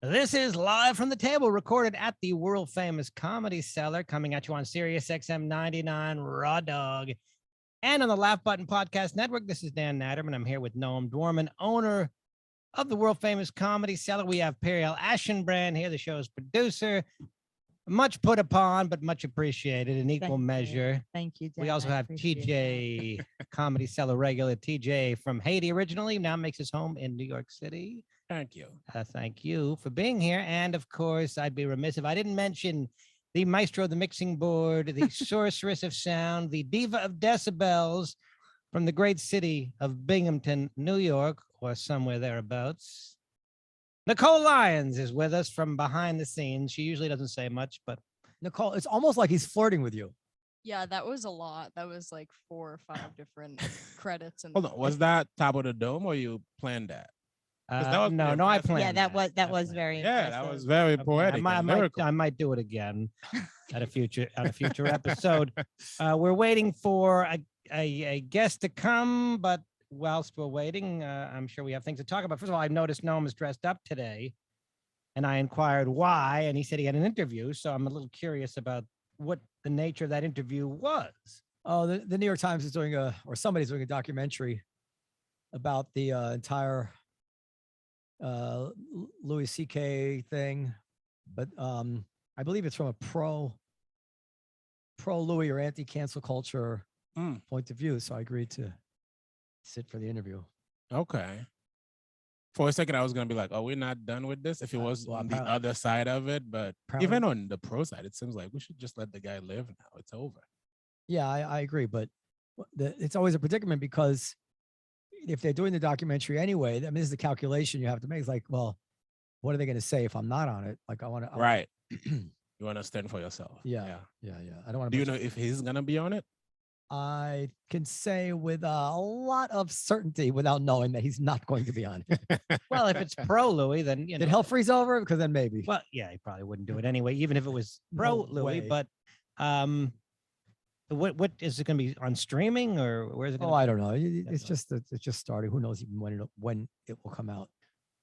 This is Live from the Table, recorded at the world-famous Comedy Cellar, coming at you on Sirius XM 99 Raw Dog and on the Laugh Button Podcast Network. This is Dan Naturman. I'm here with Noam Dworman, owner of the world-famous Comedy Cellar. We have Periel Aschenbrand here, the show's producer. Much put upon, but much appreciated in equal measure. Thank you, Dan. We also have TJ, Comedy Cellar regular. TJ from Haiti originally, now makes his home in New York City. Thank you. Thank you for being here. And of course, I'd be remiss if I didn't mention the maestro of the mixing board, the sorceress of sound, the diva of decibels from the great city of Binghamton, New York, or somewhere thereabouts. Nicole Lyons is with us from behind the scenes. She usually doesn't say much, but Nicole, it's almost like he's flirting with you. Yeah, that was a lot. That was like 4 or 5 different credits. And Hold on, was that Top of the Dome or you planned that? That was no, pretty I impressive. planned. yeah, that was very Yeah, impressive. that was very poetic. I might do it again at a future episode. We're waiting for a guest to come, but whilst we're waiting, I'm sure we have things to talk about. First of all, I noticed Noam is dressed up today, and I inquired why, and he said he had an interview. So I'm a little curious about what the nature of that interview was. Oh, the New York Times is doing or somebody's doing a documentary about the entire Louis C.K. thing, but I believe it's from a pro Louis or anti-cancel culture point of view. So I agreed to sit for the interview. Okay. For a second, I was gonna be like, "Oh, we're not done with this." If it was on the other side of it, but even on the pro side, it seems like we should just let the guy live now. It's over. Yeah, I agree, but it's always a predicament because if they're doing the documentary anyway, I mean, this is the calculation you have to make. It's like, well, what are they going to say if I'm not on it? Like, I want to. Right. You want to stand for yourself. Yeah. I don't want to. Do you know if he's gonna be on it? I can say with a lot of certainty without knowing that he's not going to be on it. Well, if it's pro Louis, then Did hell freeze over? Because then maybe. Well, yeah, he probably wouldn't do it anyway, even if it was pro No Louis. way. But what is it going to be on streaming, or where's it? Oh, I don't know. It's just starting. Who knows even when it will come out?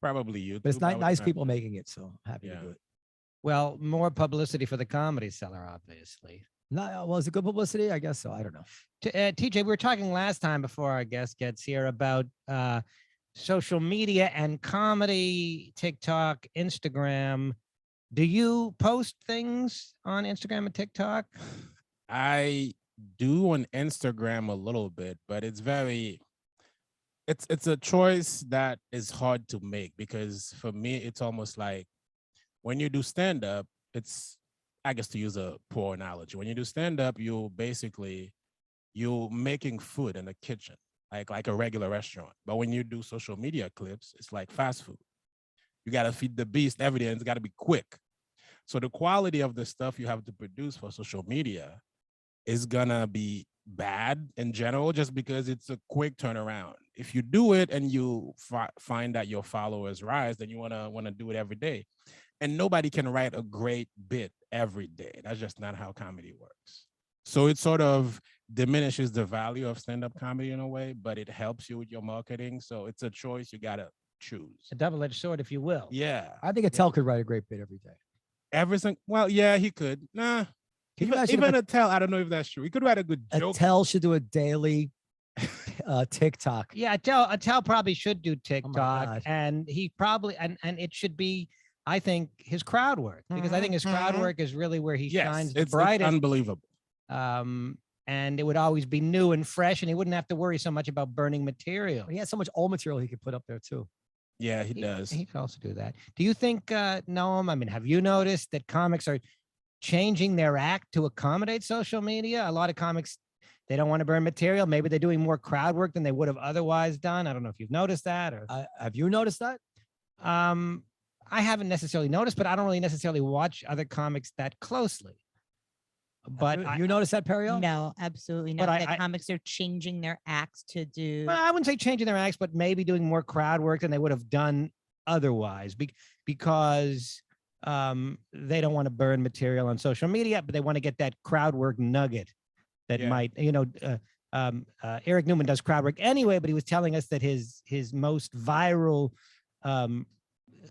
Probably you. But it's nice people making it, so I'm happy to do it. Well, more publicity for the Comedy Cellar, obviously. Well, is it good publicity? I guess so. I don't know. TJ, we were talking last time before our guest gets here about social media and comedy, TikTok, Instagram. Do you post things on Instagram and TikTok? I do on Instagram a little bit, but it's a choice that is hard to make because for me, it's almost like when you do stand-up, it's, I guess to use a poor analogy, when you do stand-up, you're making food in the kitchen, like a regular restaurant. But when you do social media clips, it's like fast food. You got to feed the beast every day and it's got to be quick. So the quality of the stuff you have to produce for social media is gonna be bad in general, just because it's a quick turnaround. If you do it and you find that your followers rise, then you wanna do it every day. And nobody can write a great bit every day. That's just not how comedy works. So it sort of diminishes the value of stand-up comedy in a way, but it helps you with your marketing. So it's a choice you gotta choose. A double-edged sword, if you will. Yeah. I think Attell could write a great bit every day. Everything. Well, yeah, he could. Nah. Even Attell, I don't know if that's true. He could write a good joke. Attell should do a daily TikTok. Yeah, Attell probably should do TikTok, God. and he probably and it should be, I think, his crowd work, because I think his crowd work is really where he shines the brightest. It's unbelievable. And it would always be new and fresh, and he wouldn't have to worry so much about burning material. He has so much old material he could put up there too. Yeah, he does. He can also do that. Do you think, Noam, I mean, have you noticed that comics are changing their act to accommodate social media? A lot of comics, they don't want to burn material. Maybe they're doing more crowd work than they would have otherwise done. I don't know if you've noticed that. Or have you noticed that? I haven't necessarily noticed, but I don't really necessarily watch other comics that closely. But you noticed that, Periel? No, absolutely not. But that comics are changing their acts to do. Well, I wouldn't say changing their acts, but maybe doing more crowd work than they would have done otherwise, because they don't want to burn material on social media, but they want to get that crowd work nugget that might, Eric Newman does crowd work anyway, but he was telling us that his most viral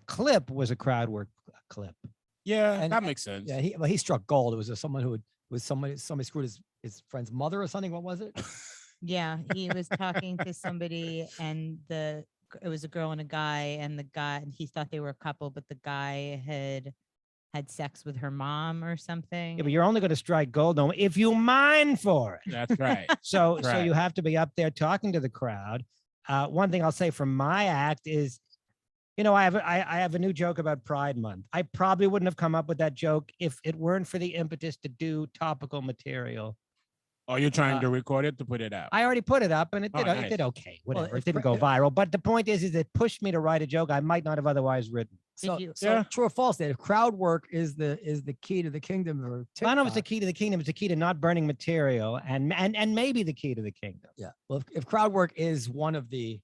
clip was a crowd work clip. Yeah, And- that makes sense. Yeah, he struck gold. It was someone who was somebody screwed his friend's mother or something. What was it? Yeah, he was talking to somebody, and it was a girl and a guy, and he thought they were a couple, but the guy had sex with her mom or something. Yeah, but you're only going to strike gold though if you mine for it. That's right. So Right. you have to be up there talking to the crowd. One thing I'll say from my act is, I have a new joke about Pride Month. I probably wouldn't have come up with that joke if it weren't for the impetus to do topical material. Are you trying to record it to put it out? I already put it up and it Oh, did, nice. it did okay. Whatever. if It didn't go viral. But the point is it pushed me to write a joke I might not have otherwise written. So, you- so true or false? That if crowd work is the key to the kingdom, or I don't know if it's the TikTok. key to the kingdom. It's the key to not burning material and maybe the key to the kingdom. Yeah. Well, if crowd work is one of the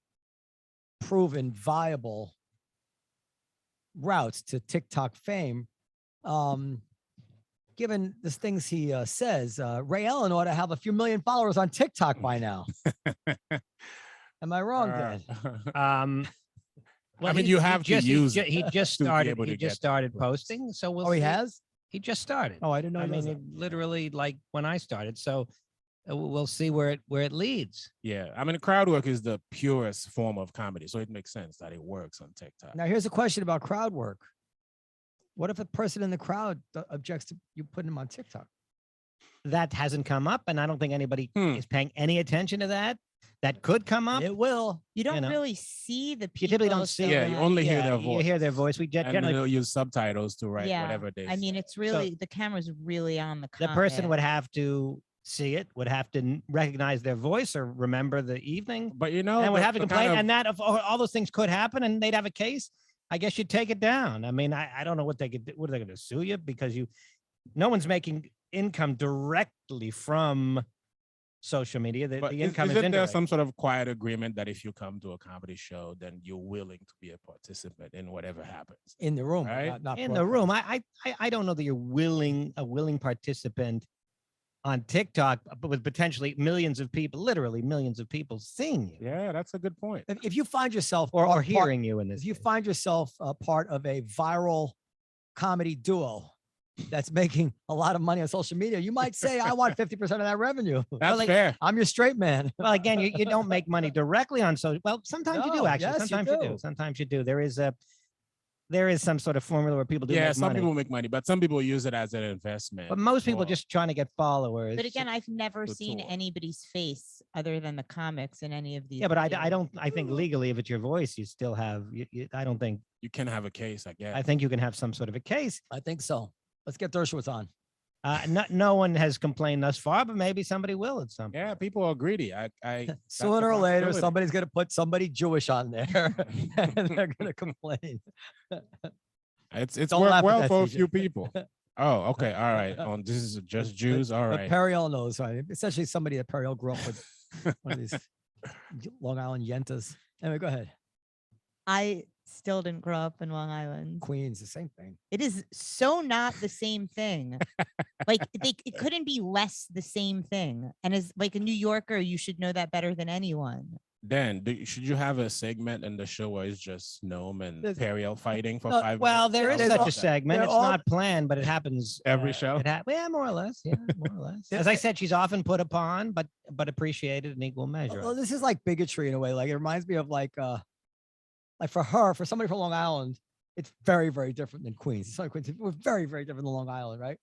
proven viable routes to TikTok fame, given the things he says, Ray Allen ought to have a few million followers on TikTok by now. Am I wrong, Dan? I mean, you have to use it He just to be started. able He to just get started that. posting. So we'll. Oh, he see. has? He just started. Oh, I didn't know. I he was mean, a- it literally like when I started. So we'll see where it leads. Yeah, I mean, crowd work is the purest form of comedy, so it makes sense that it works on TikTok. Now, here's a question about crowd work. What if a person in the crowd objects to you putting him on TikTok? That hasn't come up, and I don't think anybody Hmm. is paying any attention to that. That could come up. It will. You don't know. really see the people. You typically don't see so Yeah, it. you much. only hear Yeah, their You voice. hear their voice. We And generally they'll use subtitles to write Yeah, whatever they I mean, say. it's really the camera's really on the the person comment. would have to see it, would have to recognize their voice or remember the evening, But you know, and would the- have to the complain. kind of- And that if all those things could happen, and they'd have a case. I guess you'd take it down. I mean, I don't know what they could do. What are they going to sue you because no one's making income directly from social media. The but income is isn't there indirect. some sort of quiet agreement that if you come to a comedy show, then you're willing to be a participant in whatever happens? In the room, Right? not in the room? broadcast. I don't know that you're a willing participant on TikTok, but with potentially millions of people, literally millions of people seeing you Yeah, that's a good point. If you find yourself or part- hearing you in this. if you case. find yourself a part of a viral comedy duo that's making a lot of money on social media, you might say, I want 50% of that revenue. That's fair. I'm your straight man. Well, again, you don't make money directly on social. Well, sometimes you do No, actually. yes, you Sometimes you do. do. Sometimes you do. There is some sort of formula where people do Yeah, make some money. people make money, but some people use it as an investment. But most people or- just trying to get followers. But again, I've never the seen tour. anybody's face other than the comics in any of these. yeah, but I videos. don't. I think legally, if it's your voice, you still have. I don't think. you can have a case, I guess. I think you can have some sort of a case. I think so. Let's get Dershowitz on. No one has complained thus far, but maybe somebody will at some. Yeah, people are greedy. Sooner or later, possibility. somebody's going to put somebody Jewish on there and they're going to complain. It's Don't worked laugh at well that, for a CJ. few people. Oh, okay, all right. This is just Jews. All But right. Periel knows, right? Essentially somebody that Periel grew up with, one of these Long Island yentas. Anyway, go ahead. I still didn't grow up in Long Island. Queens, the same thing. It is so not the same thing. Like it couldn't be less the same thing. And as like a New Yorker, you should know that better than anyone. Dan, should you have a segment in the show where it's just Noam and There's- Periel fighting for No, 5 Well, minutes? there is There's such all- a segment. they're It's all- not planned, but it happens Every show? Yeah, more or less. Yeah, more or less. As I said, she's often put upon, but appreciated in equal measure. Well, this is like bigotry in a way. Like it reminds me of like for her, for somebody from Long Island, it's very, very different than Queens. It's like Queens, we're very, very different than Long Island, right?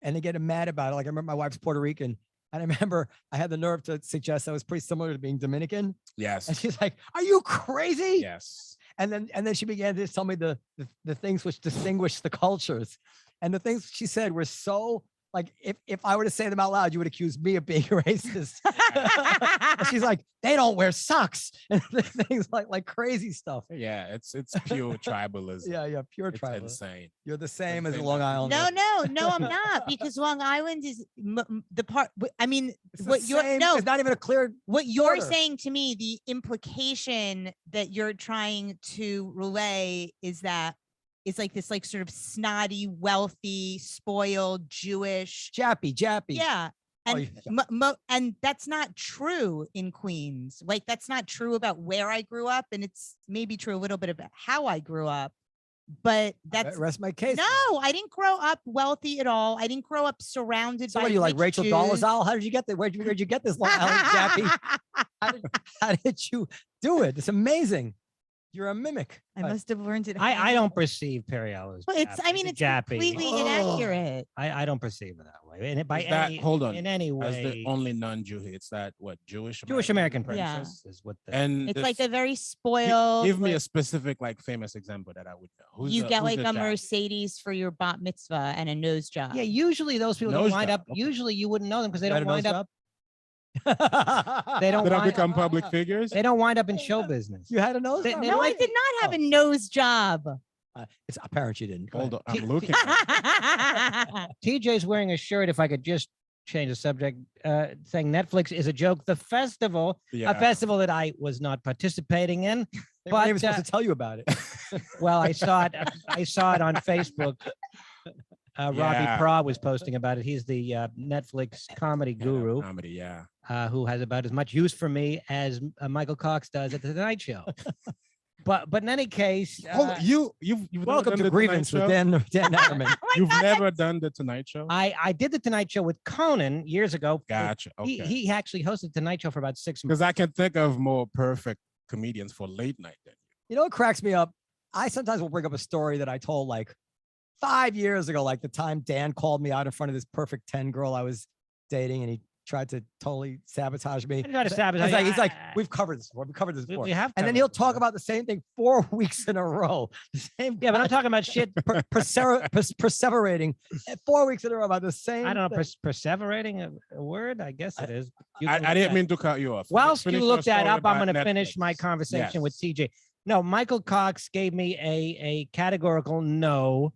And they get mad about it. Like I remember my wife's Puerto Rican, and I remember I had the nerve to suggest that was pretty similar to being Dominican. And Yes. she's like, "Are you crazy?" Yes. And then she began to tell me the things which distinguish the cultures, and the things she said were so like if I were to say them out loud, you would accuse me of being racist. And she's like, "They don't wear socks," and things like crazy stuff. Yeah, it's pure tribalism. Yeah, pure It's tribal. insane. You're the same as a thing Long that- Island. No, I'm not, because Long Island is the part. I mean, what you're It's not even a clear. what you're border. saying to me, the implication that you're trying to relay is that it's like this, like sort of snotty, wealthy, spoiled Jewish. Jappy. Yeah. Oh, And yeah. and that's not true in Queens. Like that's not true about where I grew up, and it's maybe true a little bit about how I grew up. but that's Rest my case. no, I didn't grow up wealthy at all. I didn't grow up surrounded So by what are you like rich Rachel Jews. Dolezal? How did you get there? Where'd you get this Long Island Jackie? How did you do it? It's amazing. You're a mimic. I must have learned it. I don't perceive Periel as Well, it's. I mean, it's Jappy. completely Oh. inaccurate. I don't perceive it that way. And by Is that, any, hold on, in any as the way, only non-Jew here, it's that what Jewish American Yeah. princess is what the And It's the like f- a very gi- spoiled. give me a like, specific like famous example that I would know. Who's you the- get who's like the a Jappy? Mercedes for your bat mitzvah and a nose job. yeah. Usually those people don't Nose wind job, up. okay. Usually you wouldn't know them because they You had don't a nose wind up. job? They don't Did I wind become public figures? They don't wind up in show business. You had a nose They- job? they No, I like- did not have Oh. a nose job. It's apparent you didn't. Go Hold on, ahead. I'm looking. at TJ's wearing a shirt. If I could just change the subject, saying Netflix is a joke. The festival, it. a Yeah. festival that I was not participating in. They weren't even but, supposed to tell you about it. Well, I saw it. I saw it on Facebook. Robbie Yeah. Pra was posting about it. He's the Netflix comedy guru Comedy, yeah. who has about as much use for me as Michael Cox does at the Tonight Show. But in any case, Hold on, you've never Welcome done to the Grievance Tonight with Show? Dan Naturman. You've never done the Tonight Show? I did the Tonight Show with Conan years ago. Gotcha. Okay. He actually hosted Tonight Show for about 6 months. Because I can think of more perfect comedians for late night than You know what cracks me up? I sometimes will bring up a story that I told like 5 years ago, like the time Dan called me out in front of this perfect 10 girl I was dating, and he tried to totally sabotage me. I tried to sabotage. He's like, I- we've covered this before. We've covered this we- before. we have And then covered he'll it talk before. about the same thing 4 weeks in a row. The same. Yeah, but I'm talking about shit. perseverating 4 weeks in a row about the same. I don't know, thing. perseverating a word. I guess it is. You can I look didn't that- mean to cut you off. Whilst you Finish look your that story up, I'm about going to finish my Netflix. conversation with Yes. TJ. No, Michael Cox gave me a categorical no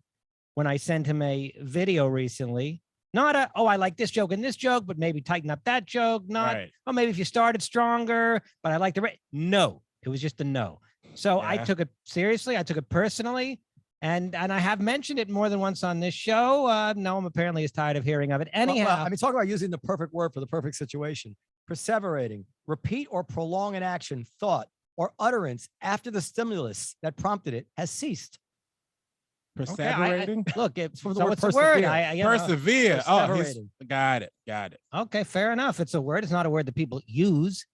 when I sent him a video recently. Not a, oh, I like this joke and this joke, but maybe tighten up that joke. Not, Right. oh, maybe if you started stronger, but I like the no. It was just a no. So I Yeah. took it seriously. I took it personally. And I have mentioned it more than once on this show. Noam apparently is tired of hearing of it. Anyhow, Well, I mean, talk about using the perfect word for the perfect situation. Perseverating, repeat or prolong an action, thought, or utterance after the stimulus that prompted it has ceased. Okay, Perseverating? look, it's from the so word it's a word. persevere. You know. Persevere. Oh, he's, perseverating. got it. Got it. Okay, fair enough. It's a word. It's not a word that people use,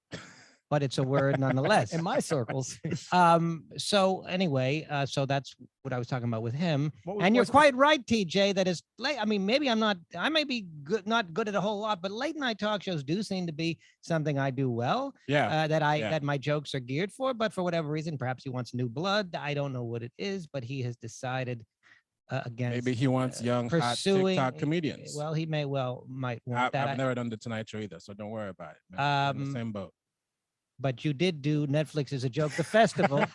but it's a word nonetheless. In my circles. So anyway, so that's what I was talking about with him. What was- And you're what's- quite right, TJ, that is late. I mean, maybe I may be good, not good at a whole lot, but late night talk shows do seem to be something I do well, Yeah. that that my jokes are geared for, but for whatever reason, perhaps he wants new blood. I don't know what it is, but he has decided against Maybe he wants young, hot pursuing TikTok comedians. Well, he might want that. I've never done the Tonight Show either, so don't worry about it. Man. I'm in the same boat. But you did do Netflix is a joke, the festival.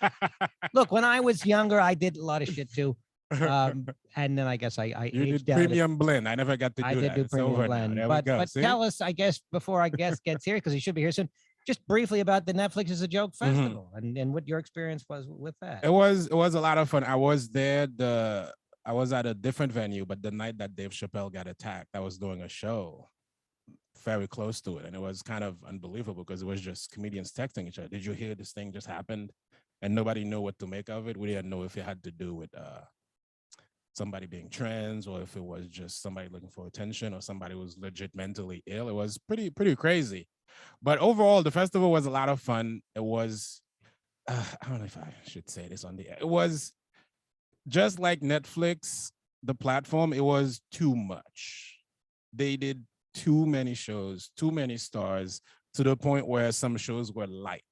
Look, when I was younger, I did a lot of shit too. And then I guess I You aged did out. Premium Blend. I never got to do I that. did do It's Premium over now. Blend. There we But, go. but See? tell us, I guess, before our guest gets here, because he should be here soon, just briefly about the Netflix is a joke Mm-hmm. festival and what your experience was with that. It was a lot of fun. I was there. I was at a different venue, but the night that Dave Chappelle got attacked, I was doing a show very close to it, and it was kind of unbelievable because it was just comedians texting each other. Did you hear this thing just happened? And nobody knew what to make of it. We didn't know if it had to do with somebody being trans or if it was just somebody looking for attention or somebody was legit mentally ill. It was pretty crazy. But overall, the festival was a lot of fun. It was, I don't know if I should say this on the air. It was just like Netflix, the platform, it was too much. They did too many shows, too many stars, to the point where some shows were light.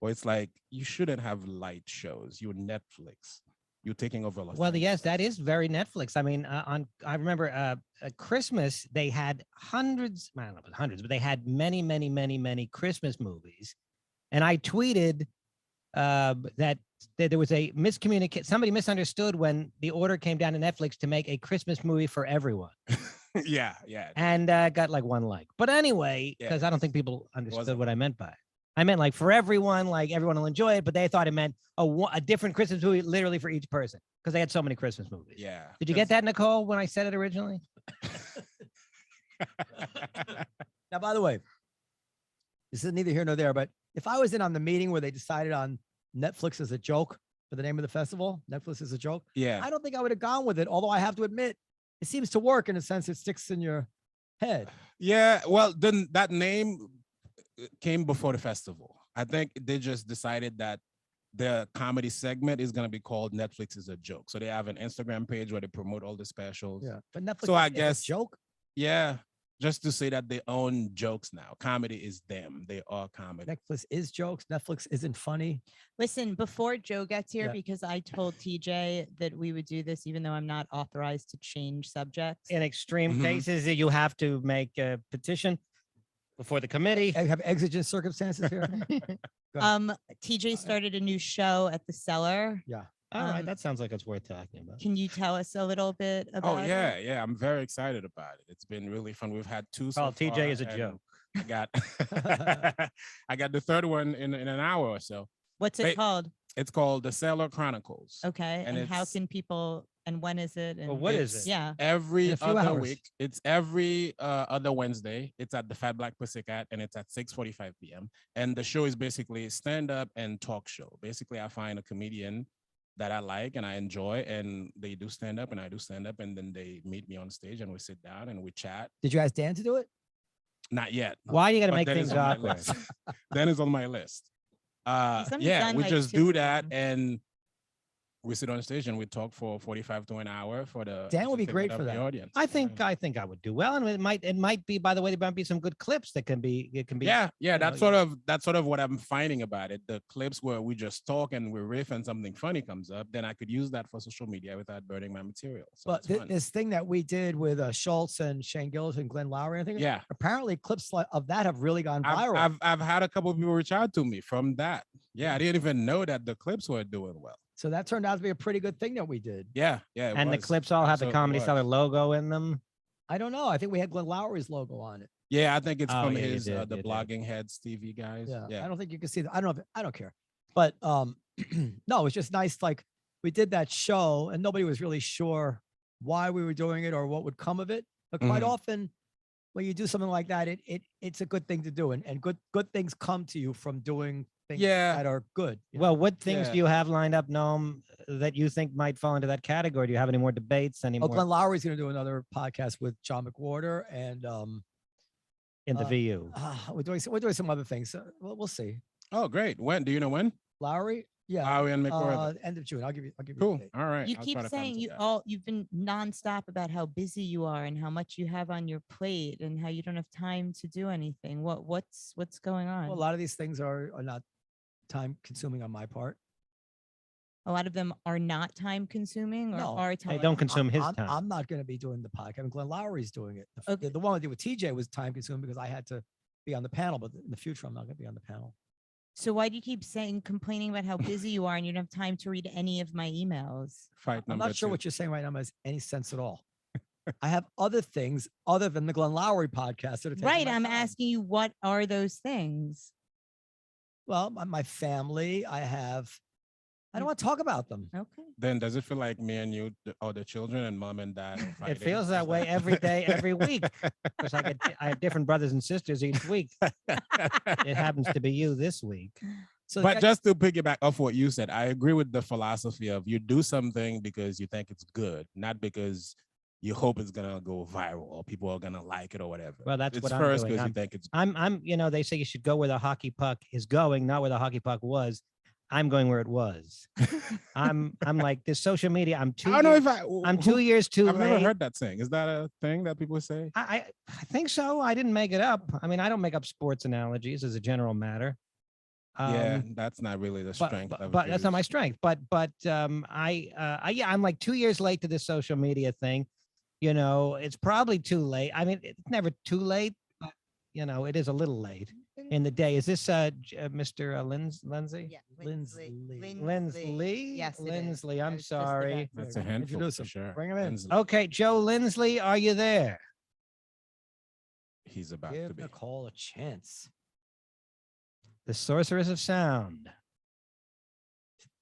Or it's like, you shouldn't have light shows. You're Netflix. You're taking over. Well, yes, that is very Netflix. I mean, I remember at Christmas, they had hundreds, I don't know if it was hundreds, but they had many Christmas movies. And I tweeted that there was a miscommunication. Somebody misunderstood when the order came down to Netflix to make a Christmas movie for everyone. yeah. And got like one like. But anyway, because I don't think people understood what I meant by it. I meant like for everyone, like everyone will enjoy it, but they thought it meant a different Christmas movie literally for each person because they had so many Christmas movies. Yeah. Did you get that, Nicole, when I said it originally? Now, by the way, this is neither here nor there, but if I was in on the meeting where they decided on Netflix as a joke, for the name of the festival. Netflix is a joke. Yeah. I don't think I would have gone with it, although I have to admit, it seems to work in a sense. It sticks in your head. Yeah. Well, then that name came before the festival. I think they just decided that the comedy segment is going to be called Netflix is a Joke. So they have an Instagram page where they promote all the specials. Yeah, but Netflix. So I is a guess joke. Yeah, just to say that they own jokes now. Comedy is them. They are comedy. Netflix is jokes. Netflix isn't funny. Listen, before Joe gets here, Yeah. because I told TJ that we would do this, even though I'm not authorized to change subjects. In extreme Mhm. cases, you have to make a petition before the committee. I have exigent circumstances here. Go ahead. TJ started a new show at the Cellar. Yeah. All right, Um, that sounds like it's worth talking about. Can you tell us a little bit Oh about yeah, it? yeah. I'm very excited about it. It's been really fun. We've had two. So Oh, TJ far, is a and joke. I got, I got the third one in an hour or so. What's it Wait, called? It's called The Cellar Chronicles. Okay. and And how it's- can people, and when is it? And Well, what is it? Yeah. Every In a few other hours. week. It's every other Wednesday. It's at the Fat Black Pussycat, and it's at 6:45 p.m. And the show is basically stand up and talk show. Basically, I find a comedian that I like and I enjoy, and they do stand up, and I do stand up, and then they meet me on stage, and we sit down and we chat. Did you ask Dan to do it? Not yet. Why are you going to but make that is things on my awkward? list. That is on my list. only Yeah, done we like just 2 do of that, them. and we sit on stage and we talk for 45 to an hour for the Dan would be entertainment great of for the that. audience. I think I would do well, and it might be. By the way, there might be some good clips that can be. It can be. Yeah, you that's know, sort of what I'm finding about it. The clips where we just talk and we riff and something funny comes up, then I could use that for social media without burning my material. So But it's fun. this thing that we did with Schultz and Shane Gillis and Glenn Lowry, I think. Yeah, Apparently, clips of that have really gone viral. I've had a couple of people reach out to me from that. Yeah, I didn't even know that the clips were doing well. So that turned out to be a pretty good thing that we did. Yeah, it and the was. clips all have the Absolutely Comedy was. Cellar logo in them. I don't know. I think we had Glenn Lowry's logo on it. Yeah, I think it's Oh, from yeah, you his did, the you did. blogging heads TV guys. Yeah. I don't think you can see that. I don't know. I don't care. But no, it's just nice. Like we did that show and nobody was really sure why we were doing it or what would come of it. But quite Mhm. often when you do something like that, it's a good thing to do. And good things come to you from doing things Yeah. that are good. you know? Well, what things Yeah. do you have lined up, Noam, that you think might fall into that category? Do you have any more debates? Any Oh, more Glenn Lowry's going to do another podcast with John McWhorter, and in the uh, VU? we're doing some other things. We'll see. Oh, great. When do you know when? Lowry, yeah, Lowry and McWhorter. end of June. I'll give you. a Cool. date. All right. You I'll keep try to come saying to you that. you've been nonstop about how busy you are and how much you have on your plate and how you don't have time to do anything. What's going on? Well, a lot of these things are not time consuming on my part. A lot of them are not time consuming or No, are They time. don't consume his I'm, time. I'm not going to be doing the podcast. I mean, Glenn Lowry's doing it. Okay. The one I did with TJ was time consuming because I had to be on the panel, but in the future, I'm not going to be on the panel. So why do you keep complaining about how busy you are and you don't have time to read any of my emails? Fight I'm number not sure 2. what you're saying right now makes any sense at all. I have other things other than the Glenn Lowry podcast. That are taking Right. my I'm time. asking you, what are those things? Well, my family, I don't want to talk about them. Okay. Then does it feel like me and you are the children and mom and dad? Are It fighting? feels that Is way every day, every week. It's like I have different brothers and sisters each week. It happens to be you this week. So But just to piggyback off what you said, I agree with the philosophy of you do something because you think it's good, not because you hope it's gonna go viral or people are gonna like it or whatever. Well, that's it's what I'm first doing. because you think it's I'm, they say you should go where the hockey puck is going, not where the hockey puck was. I'm going where it was. I'm like this social media. I'm I don't know if I'm 2 years too I've late. never heard that saying. Is that a thing that people say? I think so. I didn't make it up. I mean, I don't make up sports analogies as a general matter. Yeah, that's not really the strength of but that's not my views. strength. But I'm like 2 years late to this social media thing. It's probably too late. I mean, it's never too late, but it is a little late in the day. Is this Mr. Lindsay? Yeah. Linsley. Linsley? Yes, it is. Linsley, I I'm was just about sorry. to That's say a that. handful Introduce for him. sure. Bring him in. Linsley, Okay, Joe Lindsley, are you there? he's about to Give be. Nicole a chance. The sorceress of sound,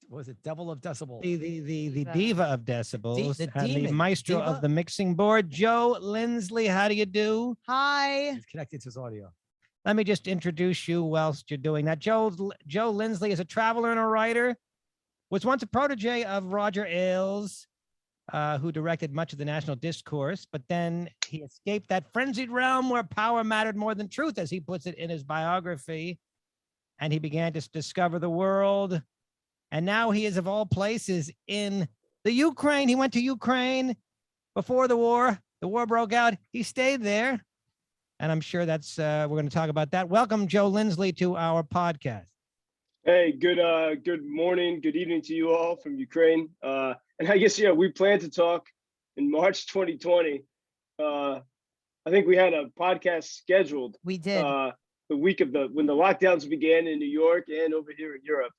What was it Devil of Decibel? the diva of decibels, the and the demon. maestro Diva? of the mixing board, Joe Lindsley. How do you do? Hi. He's connected to his audio. Let me just introduce you whilst you're doing that. Joe Lindsley is a traveler and a writer. was once a protege of Roger Ailes, who directed much of the national discourse, but then he escaped that frenzied realm where power mattered more than truth, as he puts it in his biography. And he began to discover the world. And now he is, of all places, in the Ukraine. He went to Ukraine before the war. The war broke out. He stayed there. And I'm sure that's, we're going to talk about that. Welcome, Joe Lindsley, to our podcast. Hey, good morning, good evening to you all from Ukraine. And I guess, we planned to talk in March 2020. I think we had a podcast scheduled. We did. The week of when the lockdowns began in New York and over here in Europe.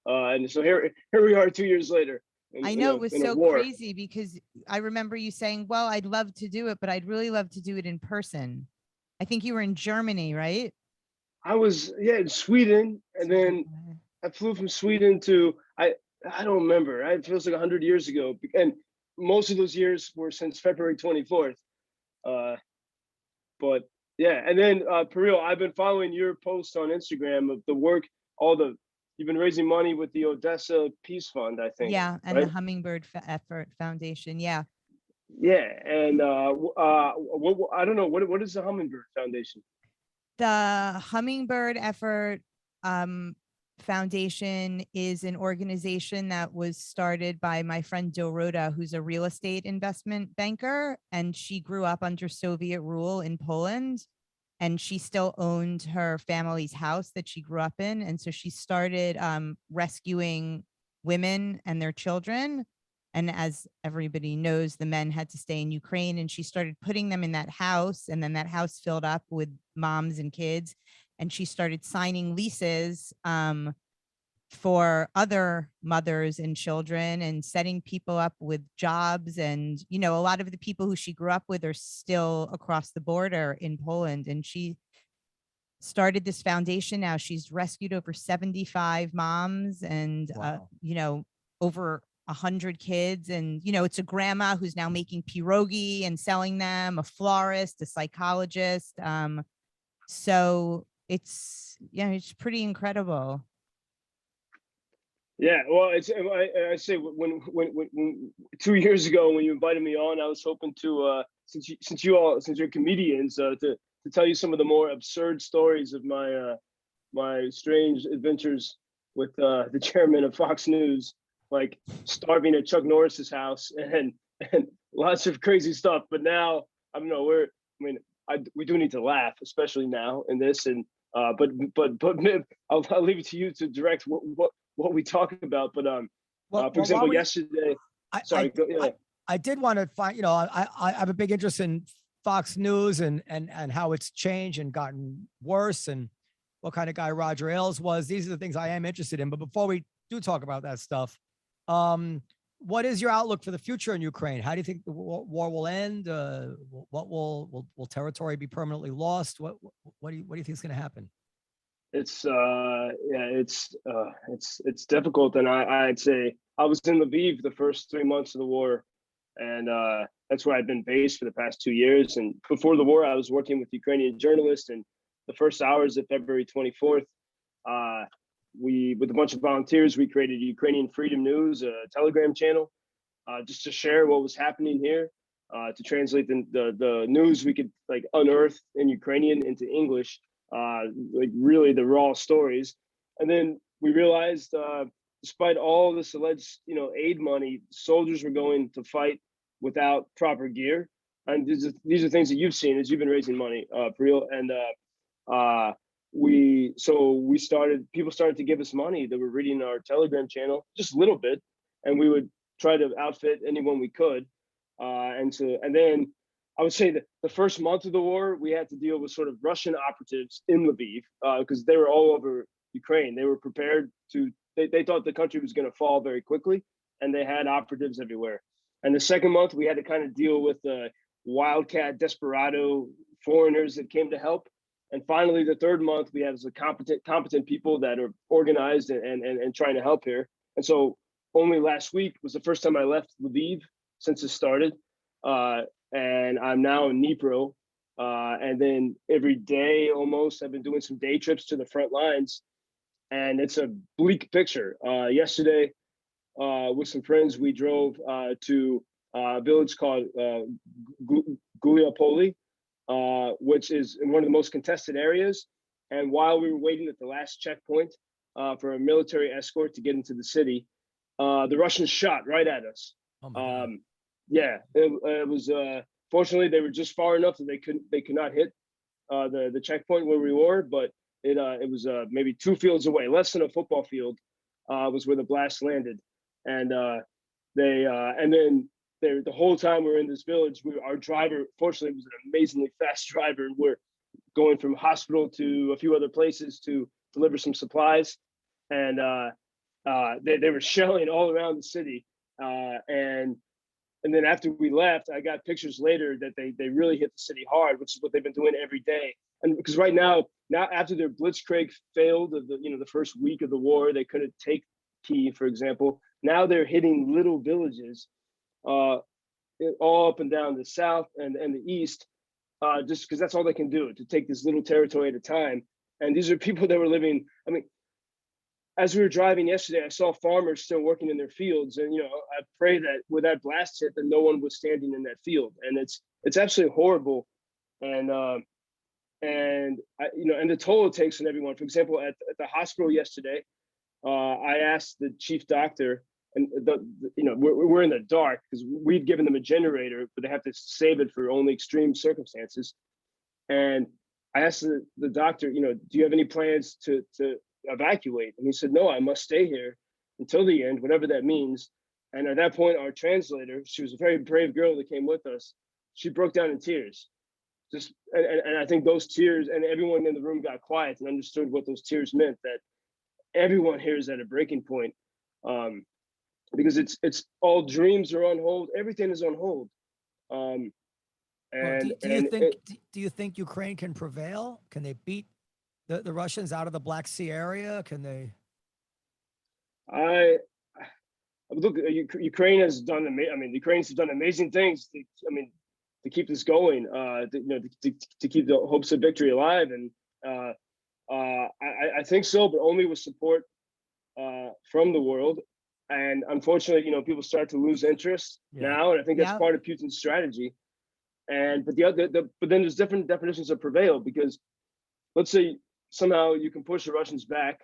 And so here we are 2 years later. I know, it was so crazy because I remember you saying, well, I'd love to do it, but I'd really love to do it in person. I think you were in Germany, right? I was, in Sweden. And then I flew from Sweden to, I don't remember. It feels like 100 years ago. And most of those years were since February 24th. But yeah, and then Periel, I've been following your posts on Instagram of the work, you've been raising money with the Odessa Peace Fund, I think. Yeah, and right? the Hummingbird Foundation. Yeah. Yeah, and I don't know, what is the Hummingbird Foundation? The Hummingbird Foundation is an organization that was started by my friend Dorota, who's a real estate investment banker, and she grew up under Soviet rule in Poland, and she still owned her family's house that she grew up in. And so she started rescuing women and their children. And as everybody knows, the men had to stay in Ukraine, and she started putting them in that house, and then that house filled up with moms and kids. And she started signing leases for other mothers and children and setting people up with jobs. And, a lot of the people who she grew up with are still across the border in Poland. And she started this foundation now. She's rescued over 75 moms and, Wow. over 100 kids. And, it's a grandma who's now making pierogi and selling them, a florist, a psychologist. So it's pretty incredible. Yeah, well, I say when 2 years ago when you invited me on, I was hoping to since you're comedians to tell you some of the more absurd stories of my strange adventures with the chairman of Fox News, like starving at Chuck Norris's house and lots of crazy stuff. But now I don't know, we do need to laugh, especially now in this. And but I'll leave it to you to direct what we talk about. But for example, yesterday. I did want to find, I have a big interest in Fox News and how it's changed and gotten worse, and what kind of guy Roger Ailes was. These are the things I am interested in. But before we do talk about that stuff, what is your outlook for the future in Ukraine? How do you think the war will end? What will territory be permanently lost? What do you think is going to happen? It's it's difficult, and I'd say I was in Lviv the first 3 months of the war, and that's where I've been based for the past 2 years. And before the war, I was working with Ukrainian journalists, and the first hours of February 24th, with a bunch of volunteers, we created Ukrainian Freedom News, a Telegram channel, just to share what was happening here, to translate the news we could unearth in Ukrainian into English, really the raw stories. And then we realized, despite all this alleged, aid money, soldiers were going to fight without proper gear. And these are things that you've seen as you've been raising money, Periel. And people started to give us money that were reading our Telegram channel, just a little bit, and we would try to outfit anyone we could. And then I would say that the first month of the war, we had to deal with sort of Russian operatives in Lviv, because they were all over Ukraine. They were prepared they thought the country was going to fall very quickly, and they had operatives everywhere. And the second month, we had to kind of deal with the wildcat, desperado foreigners that came to help. And finally, the third month, we have the competent people that are organized and trying to help here. And so only last week was the first time I left Lviv since it started. And I'm now in Dnipro. And then every day almost, I've been doing some day trips to the front lines. And it's a bleak picture. Yesterday, with some friends, we drove to a village called Guliopoli, which is in one of the most contested areas. And while we were waiting at the last checkpoint for a military escort to get into the city, the Russians shot right at us. Oh my God. Yeah, it was. Fortunately, they were just far enough that they could not hit the checkpoint where we were, but it was maybe 2 fields away, less than a football field, was where the blast landed, and then the whole time we were in this village, our driver, fortunately, was an amazingly fast driver, and we're going from hospital to a few other places to deliver some supplies, and they were shelling all around the city, and then after we left, I got pictures later that they really hit the city hard, which is what they've been doing every day. And because right now after their blitzkrieg failed of the first week of the war, they couldn't take Kyiv, for example. Now they're hitting little villages, all up and down the south and the east, just because that's all they can do, to take this little territory at a time. And these are people that were living. I mean, as we were driving yesterday, I saw farmers still working in their fields, and I pray that with that blast hit, that no one was standing in that field. And it's absolutely horrible, and the toll it takes on everyone. For example, at the hospital yesterday, I asked the chief doctor, and we're in the dark because we've given them a generator, but they have to save it for only extreme circumstances. And I asked the doctor, do you have any plans to evacuate? And he said, no, I must stay here until the end, whatever that means. And at that point, our translator, she was a very brave girl that came with us, she broke down in tears. And I think those tears, and everyone in the room got quiet and understood what those tears meant, that everyone here is at a breaking point, because it's all dreams are on hold, everything is on hold. Do you think Ukraine can prevail? Can they beat the Russians out of the Black Sea area? Can they? Look, Ukraine has done. The Ukrainians have done amazing things. To keep this going. To keep the hopes of victory alive. And I think so, but only with support from the world. And unfortunately, people start to lose interest now, and I think that's part of Putin's strategy. But then there's different definitions of prevail, because let's say somehow you can push the Russians back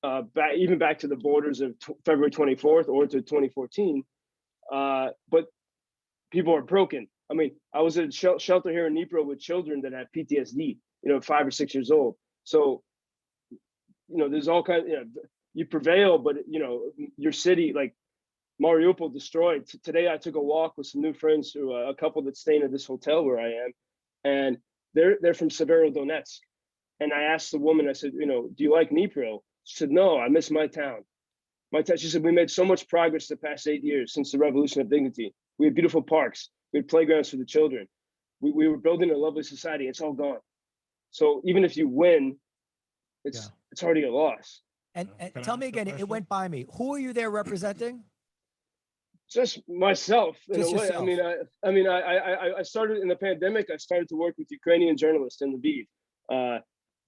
to the borders of February 24th or to 2014, but people are broken. I was at a shelter here in Dnipro with children that have PTSD, 5 or 6 years old. So, there's all kinds. You prevail, but your city, like Mariupol, destroyed. Today, I took a walk with some new friends, a couple that's staying at this hotel where I am, and they're from Severodonetsk. And I asked the woman, I said, do you like Dnipro? She said, no, I miss my town. She said, we made so much progress the past 8 years since the Revolution of Dignity. We had beautiful parks. We had playgrounds for the children. We were building a lovely society. It's all gone. So even if you win, it's already a loss. And tell me again, it went by me. Who are you there representing? Just myself, in Just a way. yourself. I started in the pandemic. I started to work with Ukrainian journalists in Lviv.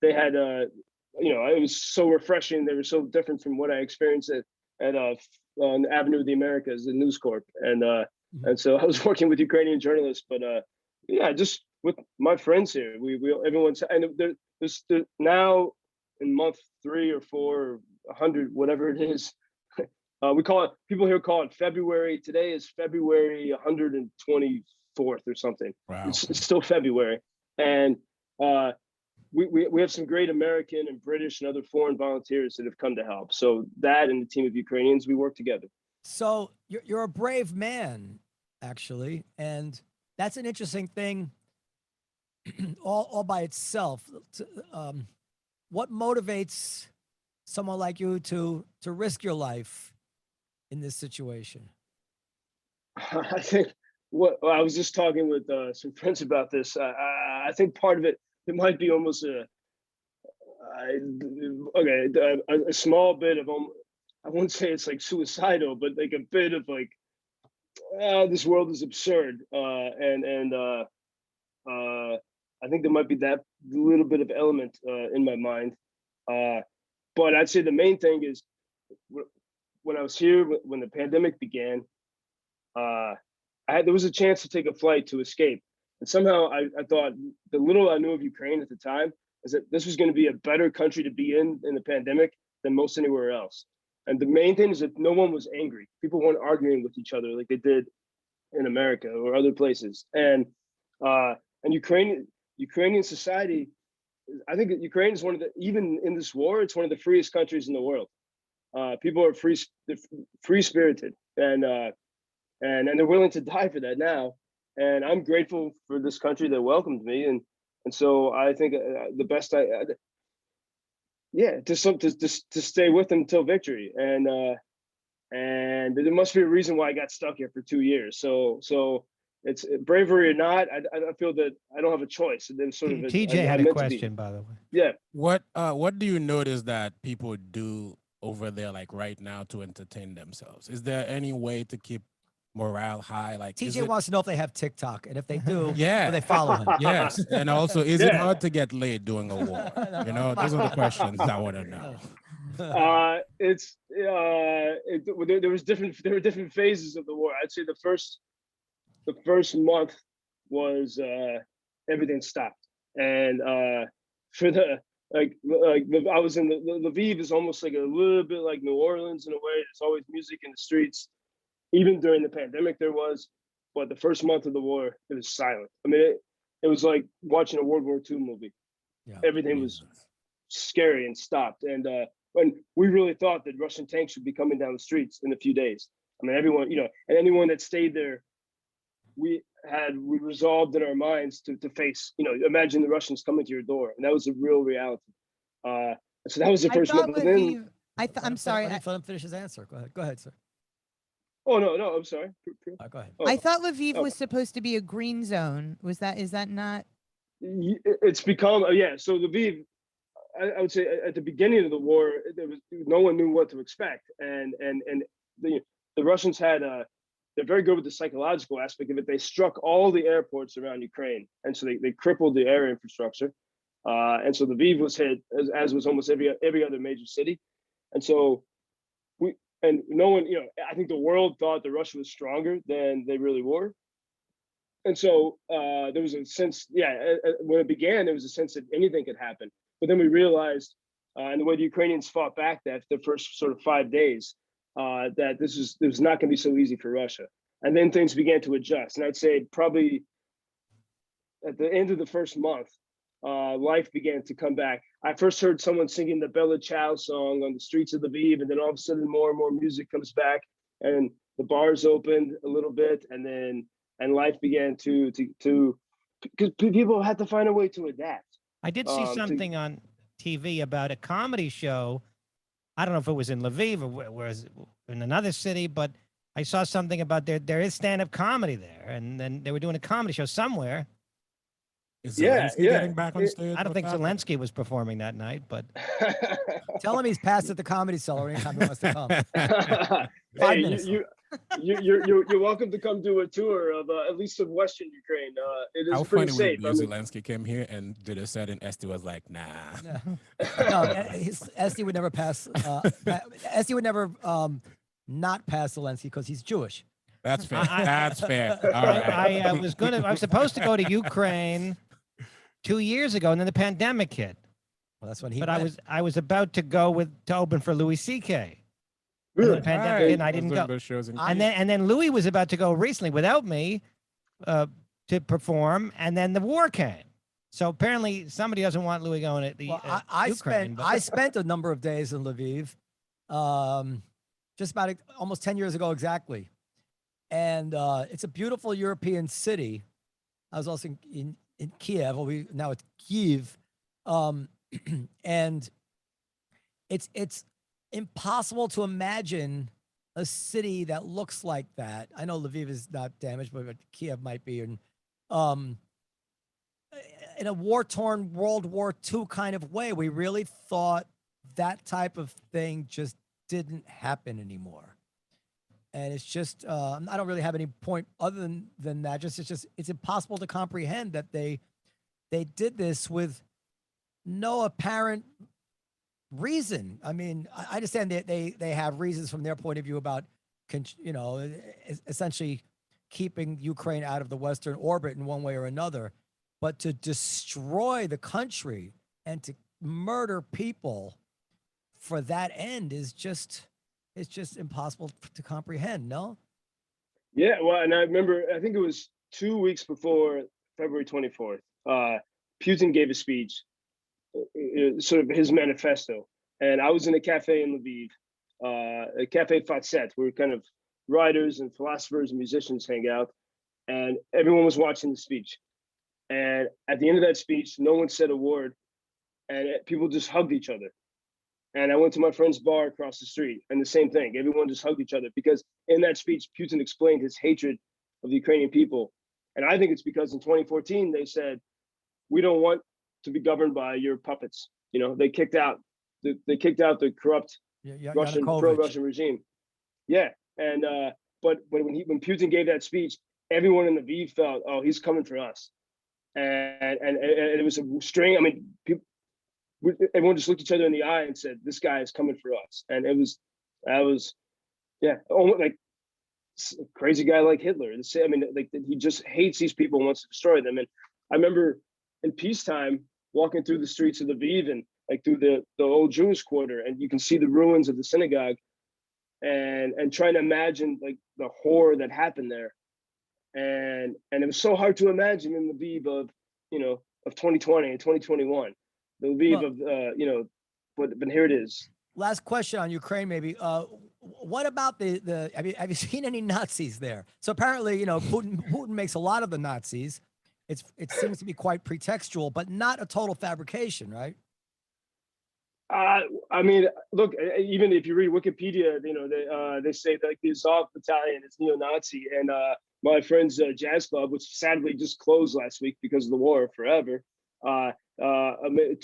They had, it was so refreshing. They were so different from what I experienced at on Avenue of the Americas, the News Corp, and so I was working with Ukrainian journalists. But just with my friends here, everyone's, and there's now in month 3 or 4 or 100, whatever it is. People here call it February. Today is February 124th or something. Wow. It's still February. And we have some great American and British and other foreign volunteers that have come to help. So that and the team of Ukrainians, we work together. So you're a brave man, actually. And that's an interesting thing all by itself. What motivates someone like you to risk your life in this situation? I think I was just talking with some friends about this. I think part of it might be almost a small bit of, I won't say it's like suicidal, but like a bit of like, this world is absurd, and I think there might be that little bit of element in my mind, but I'd say the main thing is when I was here, when the pandemic began, there was a chance to take a flight to escape. And somehow I thought, the little I knew of Ukraine at the time, is that this was going to be a better country to be in the pandemic than most anywhere else. And the main thing is that no one was angry. People weren't arguing with each other like they did in America or other places. And Ukrainian society, I think that Ukraine is one of the, even in this war, it's one of the freest countries in the world. People are free spirited, and they're willing to die for that now. And I'm grateful for this country that welcomed me. And so I think the best to stay with them until victory. And there must be a reason why I got stuck here for 2 years. So it's bravery or not. I feel that I don't have a choice. And then sort of TJ had a question, by the way. Yeah. What do you notice that people do over there, like right now, to entertain themselves? Is there any way to keep morale high? Like TJ wants to know if they have TikTok, and if they do, yeah, will they follow him? Yes, and also, is it hard to get laid during a war? You know, those are the questions I want to know. There were different phases of the war. I'd say the first month was everything stopped, and for the I was in Lviv is almost like a little bit like New Orleans in a way. There's always music in the streets. Even during the pandemic there was, but the first month of the war, it was silent. I mean, it was like watching a World War II movie. Yeah, everything was scary and stopped. And when we really thought that Russian tanks would be coming down the streets in a few days. I mean, everyone, and anyone that stayed there, we resolved in our minds to face, imagine the Russians coming to your door. And that was a real reality. So that was the first month. I'm sorry. Let him finish his answer. Go ahead, sir. Oh, no, I'm sorry. Go ahead. I thought Lviv was supposed to be a green zone. Is that not? It's become, so Lviv, I would say at the beginning of the war, no one knew what to expect. And the Russians they're very good with the psychological aspect of it. They struck all the airports around Ukraine. And so they crippled the air infrastructure. And so Lviv was hit, as was almost every other major city. And so and no one, I think the world thought that Russia was stronger than they really were. And so there was a sense, when it began, there was a sense that anything could happen. But then we realized, and the way the Ukrainians fought back that the first sort of 5 days, that this was not going to be so easy for Russia. And then things began to adjust. And I'd say probably at the end of the first month, life began to come back. I first heard someone singing the Bella Ciao song on the streets of Lviv, and then all of a sudden more and more music comes back, and the bars opened a little bit, and life began to because people had to find a way to adapt. I did see something on TV about a comedy show. I don't know if it was in Lviv or was in another city, but I saw something about there is stand-up comedy there, and then they were doing a comedy show somewhere. Is Zelensky getting back on stage? I don't think Zelensky was performing that night, but tell him he's passed at the Comedy Cellar anytime he wants to come. 5 minutes. You're welcome to come do a tour of at least of Western Ukraine. It is pretty safe. Zelensky came here and did a set, and Esty was like, "Nah." No, Esty would never pass. Esty would never not pass Zelensky because he's Jewish. That's fair. That's fair. All right. I was supposed to go to Ukraine 2 years ago, and then the pandemic hit. Well, that's when he. But went. I was about to go to open for Louis C.K. Really? The pandemic hit, and I didn't go. And then Louis was about to go recently without me to perform, and then the war came. So apparently somebody doesn't want Louis going at the Ukraine. I spent a number of days in Lviv, just about almost 10 years ago exactly. And it's a beautiful European city. I was also in Kiev, now it's Kyiv. And it's impossible to imagine a city that looks like that. I know Lviv is not damaged, but Kiev might be. And in a war-torn World War II kind of way, we really thought that type of thing just didn't happen anymore. And it's just, I don't really have any point other than that. It's impossible to comprehend that they did this with no apparent reason? I mean, I understand that they have reasons from their point of view about, essentially keeping Ukraine out of the Western orbit in one way or another, but to destroy the country and to murder people for that end is just, it's just impossible to comprehend. No. Yeah, well, and I remember, I think it was 2 weeks before February 24th, Putin gave a speech, sort of his manifesto. And I was in a cafe in Lviv, a Cafe Fatset, where kind of writers and philosophers and musicians hang out. And everyone was watching the speech. And at the end of that speech, no one said a word, and people just hugged each other. And I went to my friend's bar across the street, and the same thing. Everyone just hugged each other because in that speech, Putin explained his hatred of the Ukrainian people. And I think it's because in 2014, they said, we don't want to be governed by your puppets. You know, they kicked out the corrupt Russian, pro-Russian regime. Yeah. And but when Putin gave that speech, everyone in the Lviv felt, oh, he's coming for us. And it was a string. I mean, everyone just looked each other in the eye and said, this guy is coming for us. And yeah, almost like a crazy guy like Hitler. I mean, like he just hates these people and wants to destroy them. And I remember in peacetime walking through the streets of Lviv and like through the old Jewish quarter, and you can see the ruins of the synagogue, and trying to imagine like the horror that happened there. And it was so hard to imagine in the Lviv of 2020 and 2021, the Lviv but here it is. Last question on Ukraine, maybe. What about have you seen any Nazis there? So apparently, Putin makes a lot of the Nazis. It seems to be quite pretextual, but not a total fabrication, right? I mean, look, even if you read Wikipedia, they say that like the Azov battalion is neo-Nazi, and my friend's jazz club, which sadly just closed last week because of the war forever. 2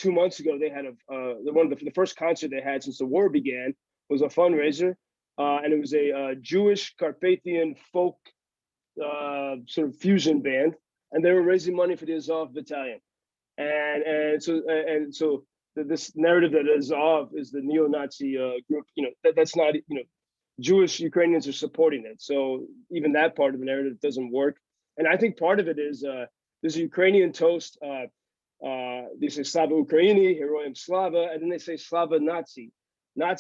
months ago, they had one of the first concert they had since the war began was a fundraiser, and it was a Jewish Carpathian folk sort of fusion band, and they were raising money for the Azov battalion, and so this narrative that Azov is the neo-Nazi group, that's not, Jewish Ukrainians are supporting it. So even that part of the narrative doesn't work. And I think part of it is there's a Ukrainian toast. They say Slava Ukraini, Heroyam Slava, and then they say Slava Nazi. I'm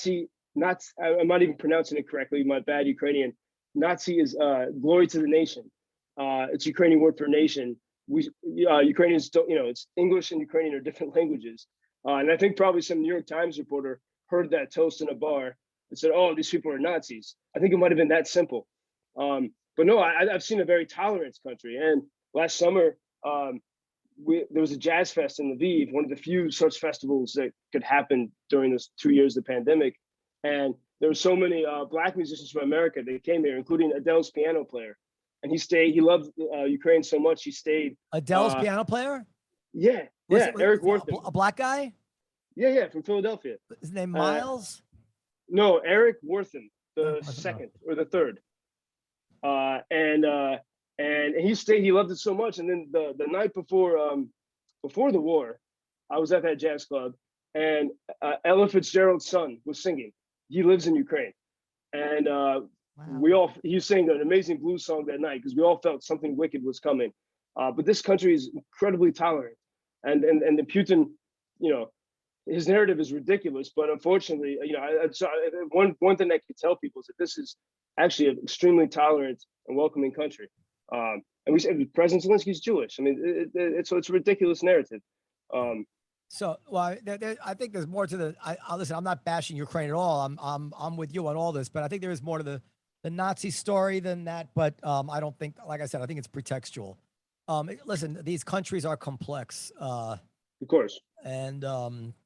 not even pronouncing it correctly, my bad Ukrainian. Nazi is glory to the nation. It's a Ukrainian word for nation. Ukrainians don't, it's English and Ukrainian are different languages. And I think probably some New York Times reporter heard that toast in a bar and said, oh, these people are Nazis. I think it might have been that simple. But no, I've seen a very tolerant country. And last summer, there was a jazz fest in Lviv, one of the few such festivals that could happen during those 2 years of the pandemic. And there were so many Black musicians from America that came here, including Adele's piano player. And he stayed. He loved Ukraine so much, he stayed. Adele's piano player? Yeah, Eric Wortham. A Black guy? Yeah, from Philadelphia. His name Miles? No, Eric Wortham, the second or the third. And he stayed. He loved it so much. And then the night before the war, I was at that jazz club, and Ella Fitzgerald's son was singing. He lives in Ukraine, and he was singing an amazing blues song that night because we all felt something wicked was coming. But this country is incredibly tolerant, and the Putin, his narrative is ridiculous. But unfortunately, one thing I could tell people is that this is actually an extremely tolerant and welcoming country. And we said President Zelensky's Jewish. I mean, it's a ridiculous narrative. I think there's more to the. Listen, I'm not bashing Ukraine at all. I'm with you on all this, but I think there is more to the Nazi story than that. But I don't think, like I said, I think it's pretextual. Listen, these countries are complex. Of course. And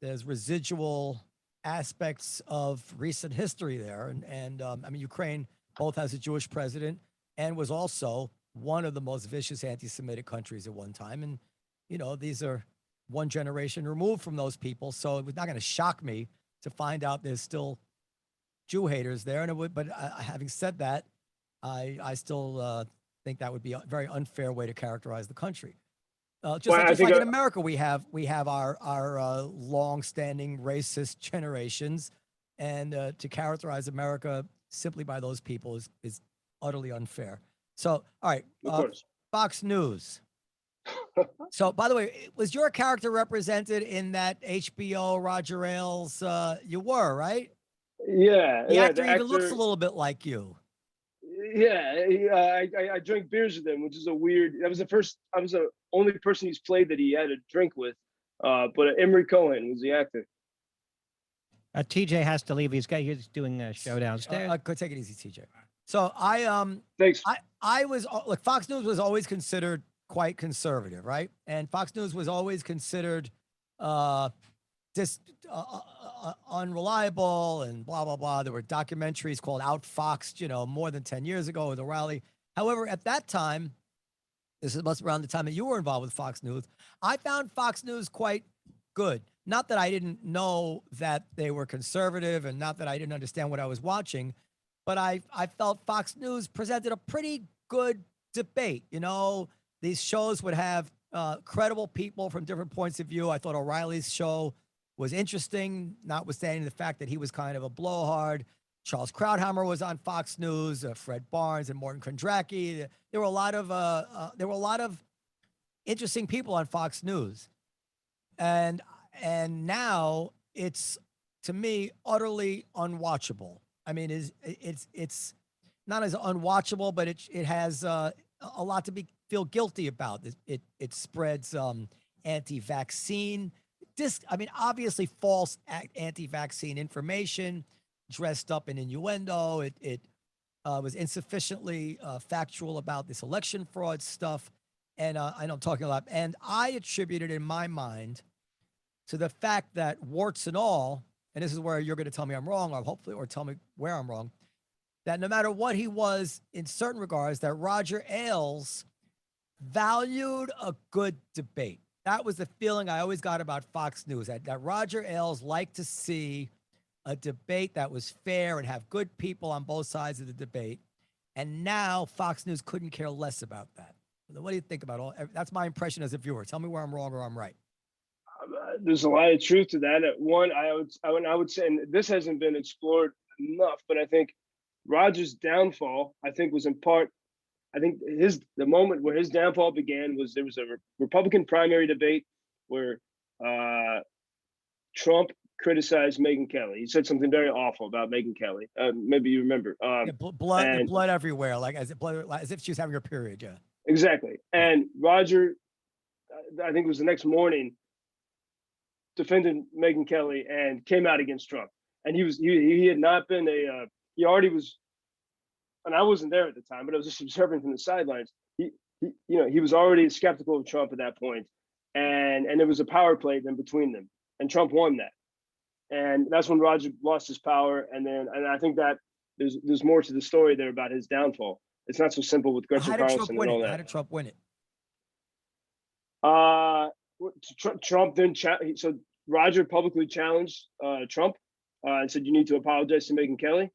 there's residual aspects of recent history there. And I mean, Ukraine both has a Jewish president and was also one of the most vicious anti-Semitic countries at one time. And, these are one generation removed from those people. So it was not going to shock me to find out there's still Jew haters there. But having said that, I still think that would be a very unfair way to characterize the country. Just Well, like, I just think like in America, we have our long-standing racist generations, and to characterize America simply by those people is utterly unfair. So, all right, of course. Fox News. So, by the way, was your character represented in that HBO Roger Ailes? You were, right? Yeah, The yeah. actor The even looks a actor. little bit like you. Yeah, I drank beers with him, which is a weird. That was the first. I was the only person he's played that he had a drink with. But Emery Cohen was the actor. TJ has to leave. He's doing a show downstairs. Could take it easy, TJ. So Thanks. I was look. Fox News was always considered quite conservative, right? And Fox News was always considered just unreliable and blah blah blah. There were documentaries called Outfoxed, more than 10 years ago with O'Reilly. However, at that time, this must be around the time that you were involved with Fox News, I found Fox News quite good. Not that I didn't know that they were conservative, and not that I didn't understand what I was watching, but I felt Fox News presented a pretty good debate. These shows would have credible people from different points of view. I thought O'Reilly's show was interesting, notwithstanding the fact that he was kind of a blowhard. Charles Krauthammer was on Fox News, Fred Barnes and Morton Kondracki. There were a lot of interesting people on Fox News, and now it's, to me, utterly unwatchable. I mean, it's not as unwatchable, but it has a lot to feel guilty about. It spreads anti-vaccine, obviously false anti-vaccine information dressed up in innuendo. It was insufficiently factual about this election fraud stuff, and I know I'm talking a lot. And I attributed, in my mind, to the fact that, warts and all, and this is where you're going to tell me I'm wrong, or tell me where I'm wrong, that no matter what he was in certain regards, that Roger Ailes valued a good debate. That was the feeling I always got about Fox News, that Roger Ailes liked to see a debate that was fair and have good people on both sides of the debate. And now Fox News couldn't care less about that. What do you think about all? That's my impression as a viewer. Tell me where I'm wrong or I'm right. There's a lot of truth to that. One, I would say, and this hasn't been explored enough, but I think Roger's downfall, I think, was in part. I think the moment where his downfall began was there was a Republican primary debate where Trump criticized Megyn Kelly. He said something very awful about Megyn Kelly. Maybe you remember. Blood everywhere, like as if she was having her period. Yeah, exactly. And Roger, I think it was the next morning, defended Megyn Kelly and came out against Trump. And he had not been he already was, and I wasn't there at the time, but I was just observing from the sidelines. He was already skeptical of Trump at that point, and there was a power play then between them, and Trump won that, and that's when Roger lost his power. And I think that there's more to the story there about his downfall. It's not so simple with Gretchen Carlson and all that. How did Trump win it? Trump then so Roger publicly challenged Trump and said, "You need to apologize to Megyn Kelly."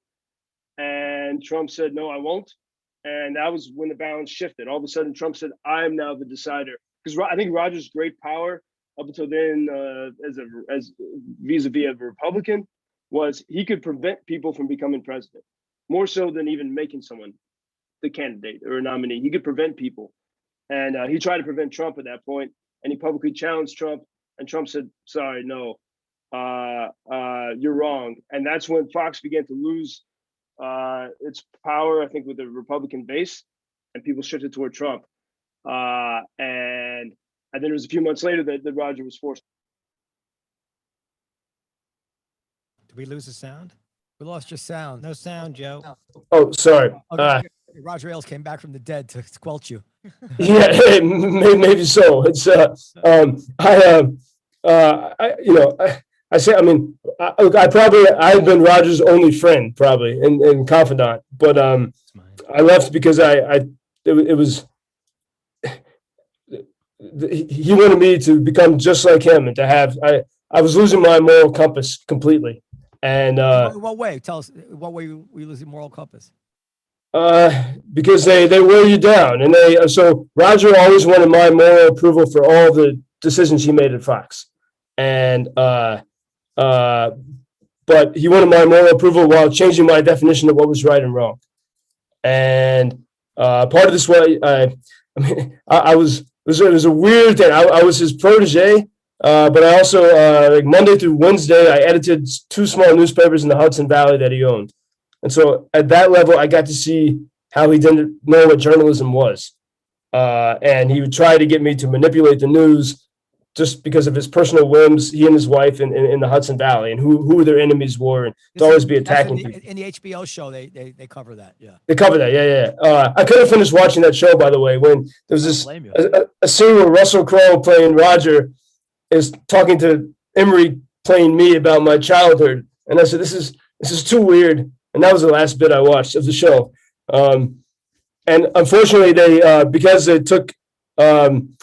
And Trump said, "No, I won't." And that was when the balance shifted. All of a sudden, Trump said, "I am now the decider." Because I think Roger's great power up until then, as vis-a-vis a Republican, was he could prevent people from becoming president, more so than even making someone the candidate or a nominee. He could prevent people. And he tried to prevent Trump at that point, and he publicly challenged Trump. And Trump said, "Sorry, no, you're wrong." And that's when Fox began to lose its power, I think, with the Republican base, and people shifted toward Trump. And then it was a few months later that Roger was forced. Did we lose the sound? We lost your sound. No sound, Joe. Oh, sorry. Roger Ailes came back from the dead to squelch you. Yeah, maybe so. It's I've been Roger's only friend, probably, and confidant. But I left because he wanted me to become just like him, and to have I was losing my moral compass completely. And in what way? Tell us, what way were you losing moral compass? Because they wear you down, and so Roger always wanted my moral approval for all the decisions he made at Fox, and but he wanted my moral approval while changing my definition of what was right and wrong. And part of this was it was a weird thing. I was his protege, but I also like Monday through Wednesday I edited 2 small newspapers in the Hudson Valley that he owned. And so at that level, I got to see how he didn't know what journalism was. And he would try to get me to manipulate the news just because of his personal whims, he and his wife in the Hudson Valley, and who their enemies were, and to always be attacking people. In the HBO show, they cover that, yeah. They cover that, yeah. I couldn't finish watching that show, by the way, when there was this a scene where Russell Crowe playing Roger is talking to Emery playing me about my childhood. And I said, this is too weird. And that was the last bit I watched of the show. And unfortunately, they because it took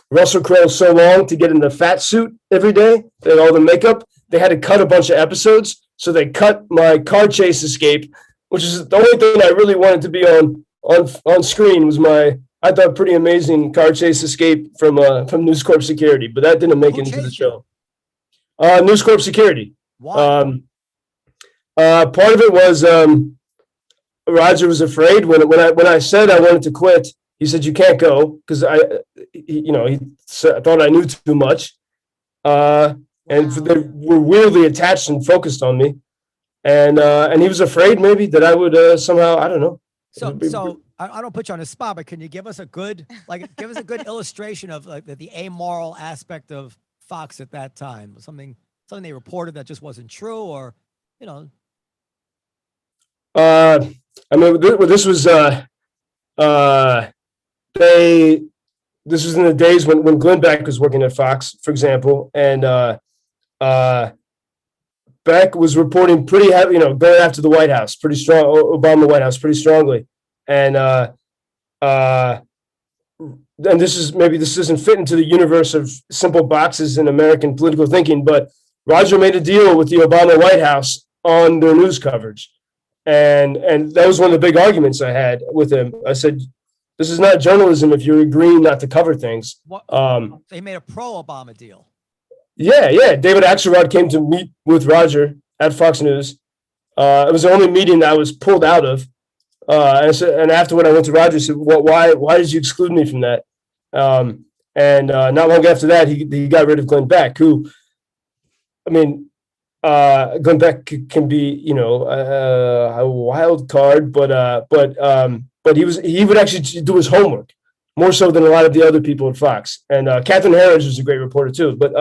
Russell Crowe so long to get in the fat suit every day, and all the makeup, they had to cut a bunch of episodes. So they cut my car chase escape, which is the only thing I really wanted to be on screen, was my, I thought, pretty amazing car chase escape from News Corp Security, but that didn't make it into the show. News Corp Security. Why? Part of it was Roger was afraid when I said I wanted to quit. He said, you can't go, because he thought I knew too much. And they were weirdly attached and focused on me. And he was afraid maybe that I would somehow, I don't know. So I don't put you on the spot, but can you give us a good illustration of like the amoral aspect of Fox at that time? Something they reported that just wasn't true, or, you know. I mean, this was this was in the days when Glenn Beck was working at Fox, for example, and Beck was reporting pretty heavy, going after the White House, pretty strong, Obama White House, pretty strongly, and this doesn't fit into the universe of simple boxes in American political thinking, but Roger made a deal with the Obama White House on their news coverage. And that was one of the big arguments I had with him. I said, this is not journalism if you're agreeing not to cover things. They made a pro-Obama deal. Yeah. David Axelrod came to meet with Roger at Fox News. It was the only meeting that I was pulled out of. And afterward, I went to Roger and said, why did you exclude me from that? And not long after that, he got rid of Glenn Beck, who, I mean, Glenn Beck can be, a wild card, but he would actually do his homework more so than a lot of the other people at Fox. And Catherine Harris was a great reporter too, but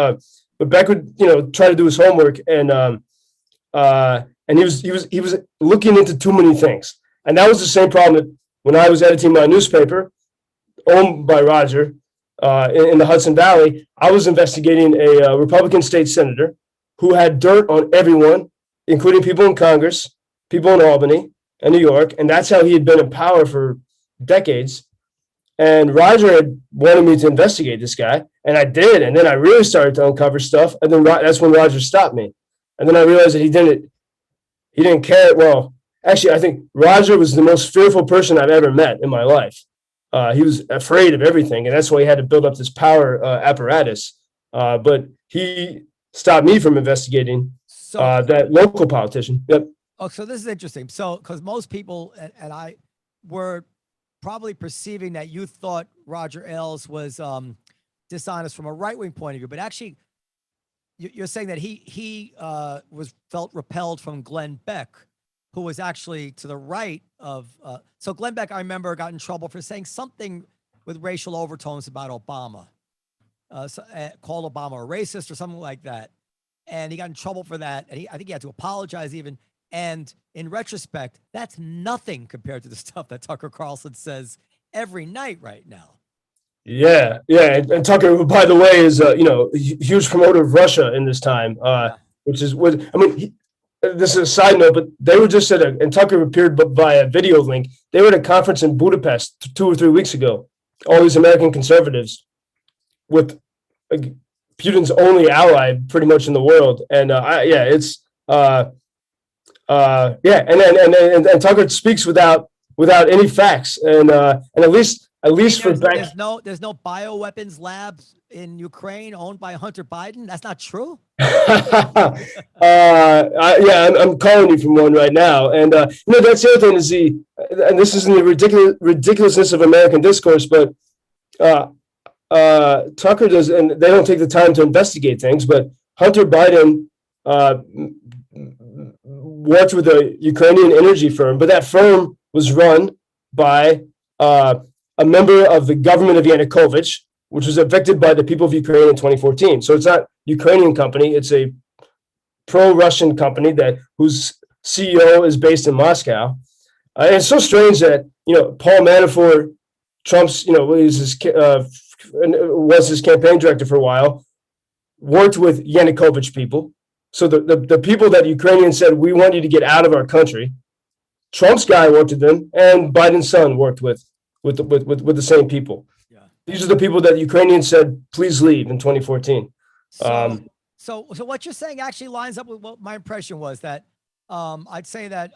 Beck would, try to do his homework, and he was looking into too many things. And that was the same problem that when I was editing my newspaper owned by Roger in the Hudson Valley. I was investigating a Republican state senator who had dirt on everyone, including people in Congress, people in Albany and New York. And that's how he had been in power for decades. And Roger had wanted me to investigate this guy, and I did. And then I really started to uncover stuff. And then that's when Roger stopped me. And then I realized that he didn't care. Well, actually, I think Roger was the most fearful person I've ever met in my life. He was afraid of everything, and that's why he had to build up this power apparatus. But he stopped me from investigating that local politician. Yep. Oh, so this is interesting. So, because most people and I were probably perceiving that you thought Roger Ailes was dishonest from a right-wing point of view, but actually, you're saying that he felt repelled from Glenn Beck, who was actually to the right of. So Glenn Beck, I remember, got in trouble for saying something with racial overtones about Obama. Called Obama a racist or something like that. And he got in trouble for that. And I think he had to apologize even. And in retrospect, that's nothing compared to the stuff that Tucker Carlson says every night right now. Yeah. And Tucker, who, by the way, is a huge promoter of Russia in this time, which is what I mean. This is a side note, but they were just and Tucker appeared via video link. They were at a conference in Budapest 2 or 3 weeks ago. All these American conservatives with Putin's only ally pretty much in the world. And and Tucker speaks without without any facts. And at least for Beck, there's no bioweapons labs in Ukraine owned by Hunter Biden. That's not true. Yeah, I'm calling you from one right now. And that's the other thing is and this isn't the ridiculousness of American discourse, but Tucker does, and they don't take the time to investigate things. But Hunter Biden worked with a Ukrainian energy firm, but that firm was run by a member of the government of Yanukovych, which was evicted by the people of Ukraine in 2014. So it's not Ukrainian company; it's a pro-Russian company whose CEO is based in Moscow. And it's so strange that Paul Manafort, Trump's was his campaign director for a while, worked with Yanukovych people. So the people that Ukrainians said, we want you to get out of our country, Trump's guy worked with them, and Biden's son worked with the same people. Yeah. These are the people that Ukrainians said, please leave in 2014. So what you're saying actually lines up with what my impression was, that I'd say that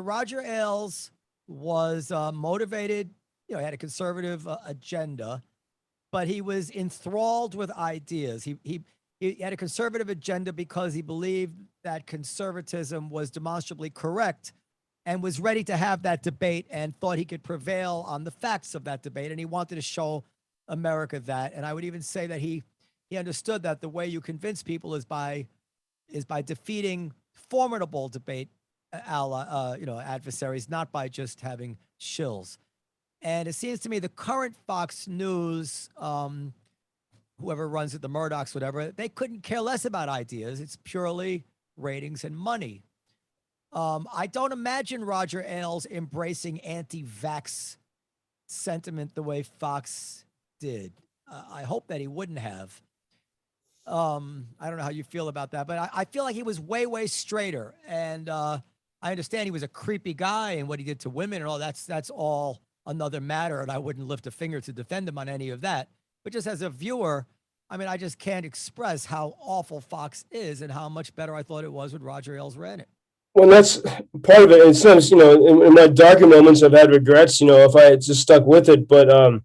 Roger Ailes was motivated, he had a conservative agenda, but he was enthralled with ideas. He had a conservative agenda because he believed that conservatism was demonstrably correct and was ready to have that debate and thought he could prevail on the facts of that debate. And he wanted to show America that. And I would even say that he understood that the way you convince people is by defeating formidable debate adversaries, not by just having shills. And it seems to me the current Fox News, whoever runs it, the Murdochs, whatever, they couldn't care less about ideas. It's purely ratings and money. I don't imagine Roger Ailes embracing anti-vax sentiment the way Fox did. I hope that he wouldn't have. I don't know how you feel about that, but I feel like he was way, way straighter. And I understand he was a creepy guy and what he did to women and all that's all another matter. And I wouldn't lift a finger to defend him on any of that. But just as a viewer, I mean, I just can't express how awful Fox is and how much better I thought it was when Roger Ailes ran it. Well, that's part of it. In sense, in my darker moments, I've had regrets, if I had just stuck with it. But, there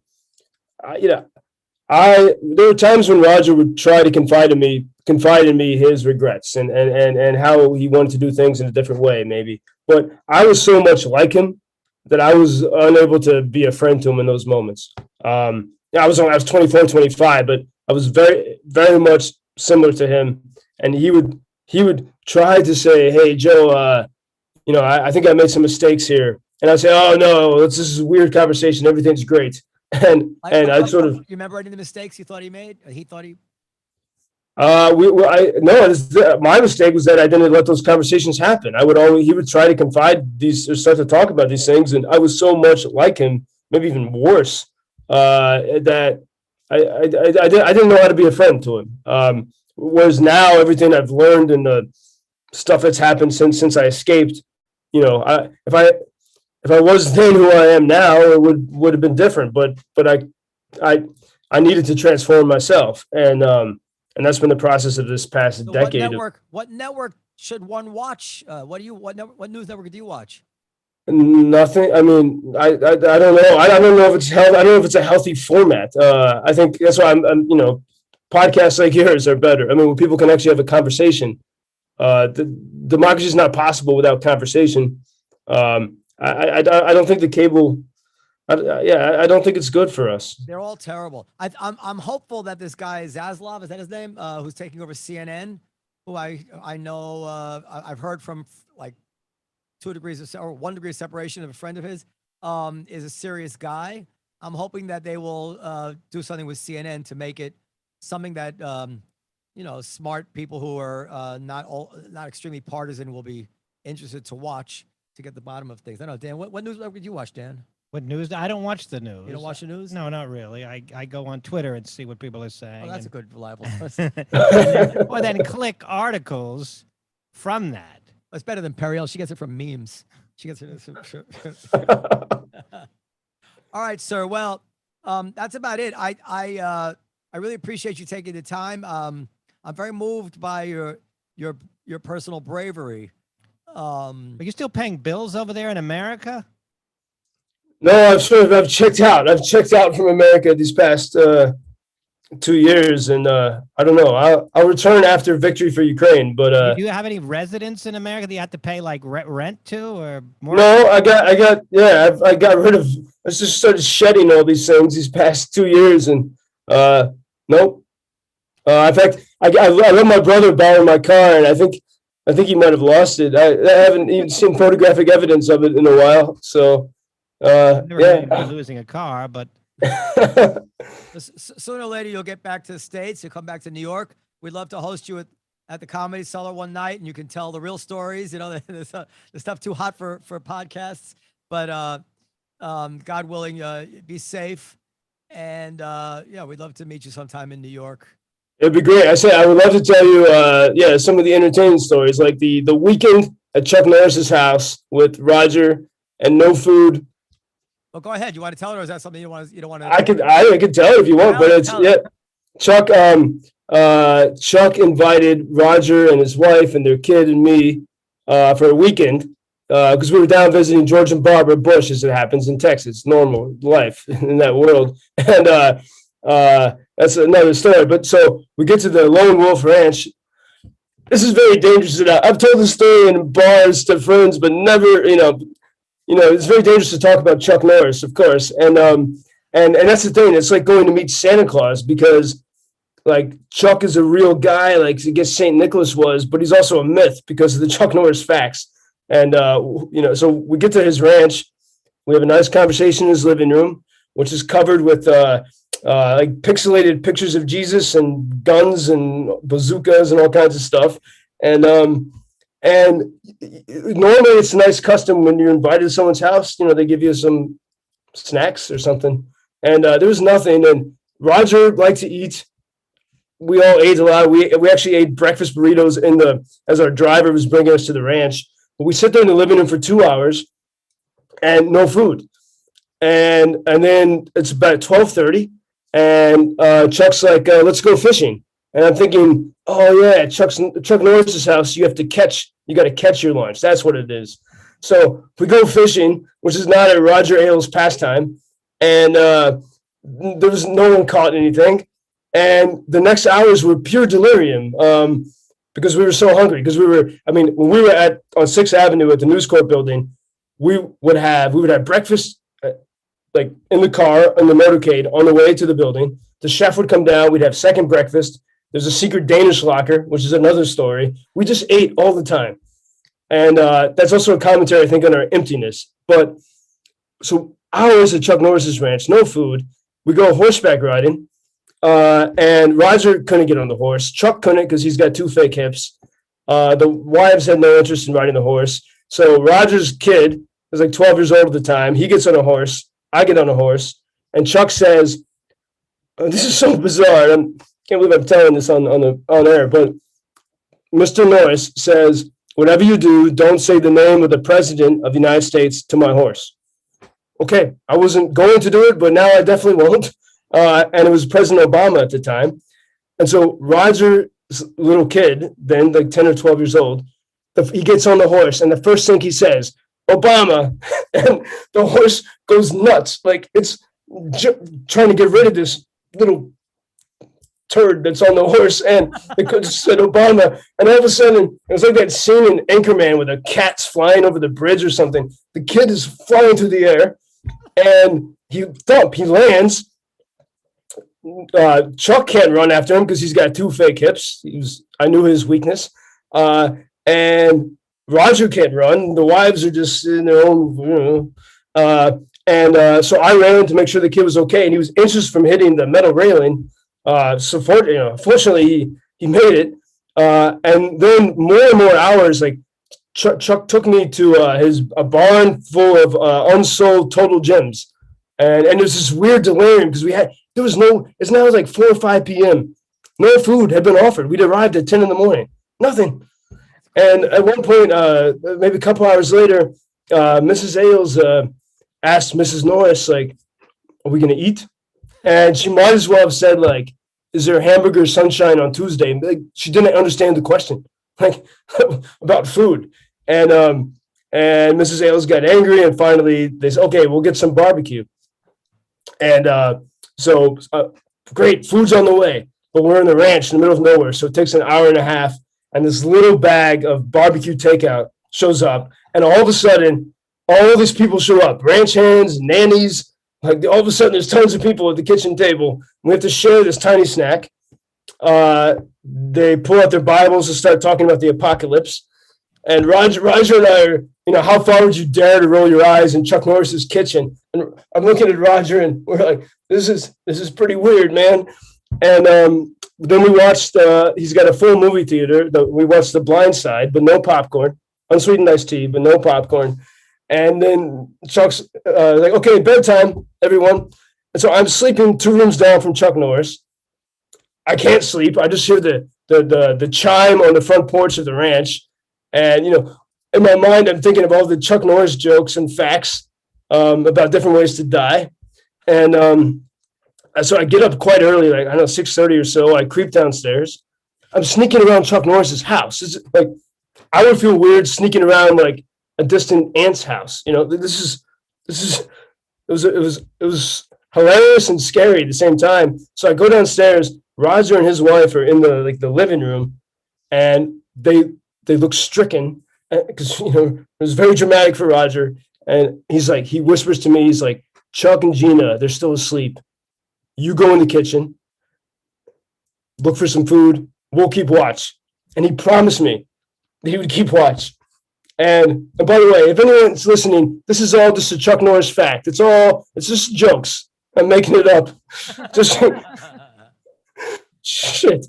were times when Roger would try to confide in me his regrets and how he wanted to do things in a different way, maybe. But I was so much like him that I was unable to be a friend to him in those moments. I was 24, 25, but I was very, very much similar to him. And he would try to say, "Hey, Joe, I think I made some mistakes here," and I'd say, "Oh no, this is a weird conversation. Everything's great." And I sort of. You remember any of the mistakes you thought he made? He thought he. My mistake was that I didn't let those conversations happen. He would try to confide these or start to talk about these things, and I was so much like him, maybe even worse, that I didn't know how to be a friend to him. Whereas now, everything I've learned and the stuff that's happened since I escaped, if I was then who I am now, it would have been different. But I needed to transform myself, and that's been the process of this past decade. What network should one watch? What news network do you watch? Nothing. I mean, I don't know. I don't know if it's I don't know if it's a healthy format. I think that's why I'm podcasts like yours are better. I mean, when people can actually have a conversation. The democracy is not possible without conversation. I don't think the cable. I don't think it's good for us. They're all terrible. I'm hopeful that this guy Zaslav, is that his name, who's taking over CNN, who I know I've heard from like 1 degree of separation of a friend of his, is a serious guy. I'm hoping that they will do something with CNN to make it something that smart people who are not extremely partisan will be interested to watch to get the bottom of things. I don't know, Dan, what news network did you watch, Dan? What news? I don't watch the news. You don't watch the news? No, not really. I go on Twitter and see what people are saying. Oh, that's a good, reliable source. then click articles from that. It's better than Periel. She gets it from memes. She gets it. All right, sir. Well, that's about it. I really appreciate you taking the time. I'm very moved by your personal bravery. Are you still paying bills over there in America? No, I've checked out. I've checked out from America these past 2 years, and I don't know. I'll return after victory for Ukraine. But do you have any residents in America that you have to pay like rent to or more? no, I got rid of. I just started shedding all these things these past 2 years, and nope. In fact, I let my brother borrow my car, and I think he might have lost it. I haven't even seen photographic evidence of it in a while. So. Never heard anybody losing a car, but Sooner or later you'll get back to the States. You'll come back to New York. We'd love to host you at the Comedy Cellar one night, and you can tell the real stories. You know, the stuff too hot for podcasts. But God willing, be safe. And yeah, we'd love to meet you sometime in New York. It'd be great. I would love to tell you, some of the entertaining stories, like the weekend at Chuck Norris's house with Roger and no food. Well, go ahead. You want to tell it, or is that something you don't want to? I could tell it if you want, but it's Chuck. Chuck invited Roger and his wife and their kid and me for a weekend because we were down visiting George and Barbara Bush, as it happens in Texas. Normal life in that world, and that's another story. But so we get to the Lone Wolf Ranch. This is very dangerous. I've told this story in bars to friends, but never, it's very dangerous to talk about Chuck Norris, of course. And that's the thing. It's like going to meet Santa Claus because like Chuck is a real guy, like I guess St. Nicholas was, but he's also a myth because of the Chuck Norris facts. And, so we get to his ranch. We have a nice conversation in his living room, which is covered with like pixelated pictures of Jesus and guns and bazookas and all kinds of stuff. And normally it's a nice custom when you're invited to someone's house, they give you some snacks or something. And there was nothing. And Roger liked to eat. We all ate a lot. We actually ate breakfast burritos as our driver was bringing us to the ranch. But we sit there in the living room for 2 hours and no food. And then it's about 12:30 and Chuck's like, let's go fishing. And I'm thinking, oh yeah, Chuck Norris's house, you got to catch your lunch. That's what it is. So we go fishing, which is not a Roger Ailes pastime. And there was no one caught anything. And the next hours were pure delirium because we were so hungry. Because when we were on 6th Avenue at the News Corp building, we would have breakfast like in the car, in the motorcade on the way to the building. The chef would come down. We'd have second breakfast. There's a secret Danish locker, which is another story. We just ate all the time. And that's also a commentary, I think, on our emptiness. But so hours at Chuck Norris's ranch, no food. We go horseback riding. And Roger couldn't get on the horse. Chuck couldn't because he's got 2 fake hips. The wives had no interest in riding the horse. So Roger's kid was like 12 years old at the time. He gets on a horse. I get on a horse. And Chuck says, this is so bizarre. I can't believe I'm telling this on air, but Mr. Norris says, whatever you do, don't say the name of the president of the United States to my horse. Okay, I wasn't going to do it, but now I definitely won't. And it was President Obama at the time. And so Roger's little kid, then like 10 or 12 years old, he gets on the horse, and the first thing he says, Obama, and the horse goes nuts. Like it's trying to get rid of this little turd that's on the horse, and it just said Obama. And all of a sudden, it was like that scene in Anchorman with the cats flying over the bridge or something. The kid is flying through the air, and he lands. Chuck can't run after him because he's got 2 fake hips. I knew his weakness. And Roger can't run. The wives are just in their own, so I ran to make sure the kid was okay, and he was inches from hitting the metal railing. Fortunately, he made it. And then more and more hours, like Chuck took me to a barn full of unsold total gems, and there's this weird delirium because it's now like 4 or 5 p.m. No food had been offered. We'd arrived at 10 in the morning, nothing. And at one point, maybe a couple hours later, Mrs. Ailes asked Mrs. Norris, like, are we going to eat? And she might as well have said, like, is there hamburger sunshine on Tuesday? Like, she didn't understand the question, like, about food. And And Mrs. Ailes got angry, and finally they said, okay, we'll get some barbecue. And so great, food's on the way, but we're in the ranch in the middle of nowhere, so it takes an hour and a half, and this little bag of barbecue takeout shows up, and all of a sudden, all these people show up, ranch hands, nannies, like all of a sudden there's tons of people at the kitchen table. We have to share this tiny snack. They pull out their Bibles and start talking about the apocalypse. And Roger and I are, how far would you dare to roll your eyes in Chuck Norris's kitchen? And I'm looking at Roger and we're like, this is pretty weird, man. And then we watched, he's got a full movie theater. We watched The Blind Side, but no popcorn, unsweetened iced tea, but no popcorn. And then Chuck's like, okay, bedtime, everyone. And so I'm sleeping 2 rooms down from Chuck Norris. I can't sleep. I just hear the chime on the front porch of the ranch. And, in my mind, I'm thinking of all the Chuck Norris jokes and facts about different ways to die. And so I get up quite early, like, I don't know, 6:30 or so. I creep downstairs. I'm sneaking around Chuck Norris's house. It's like, I would feel weird sneaking around like a distant aunt's house. It was hilarious and scary at the same time. So I go downstairs. Roger and his wife are in the living room, and they look stricken because it was very dramatic for Roger. And he whispers to me, he's like, Chuck and Gina, they're still asleep. You go in the kitchen, look for some food. We'll keep watch. And he promised me that he would keep watch. And by the way, if anyone's listening, this is all just a Chuck Norris fact. It's just jokes. I'm making it up. Just shit.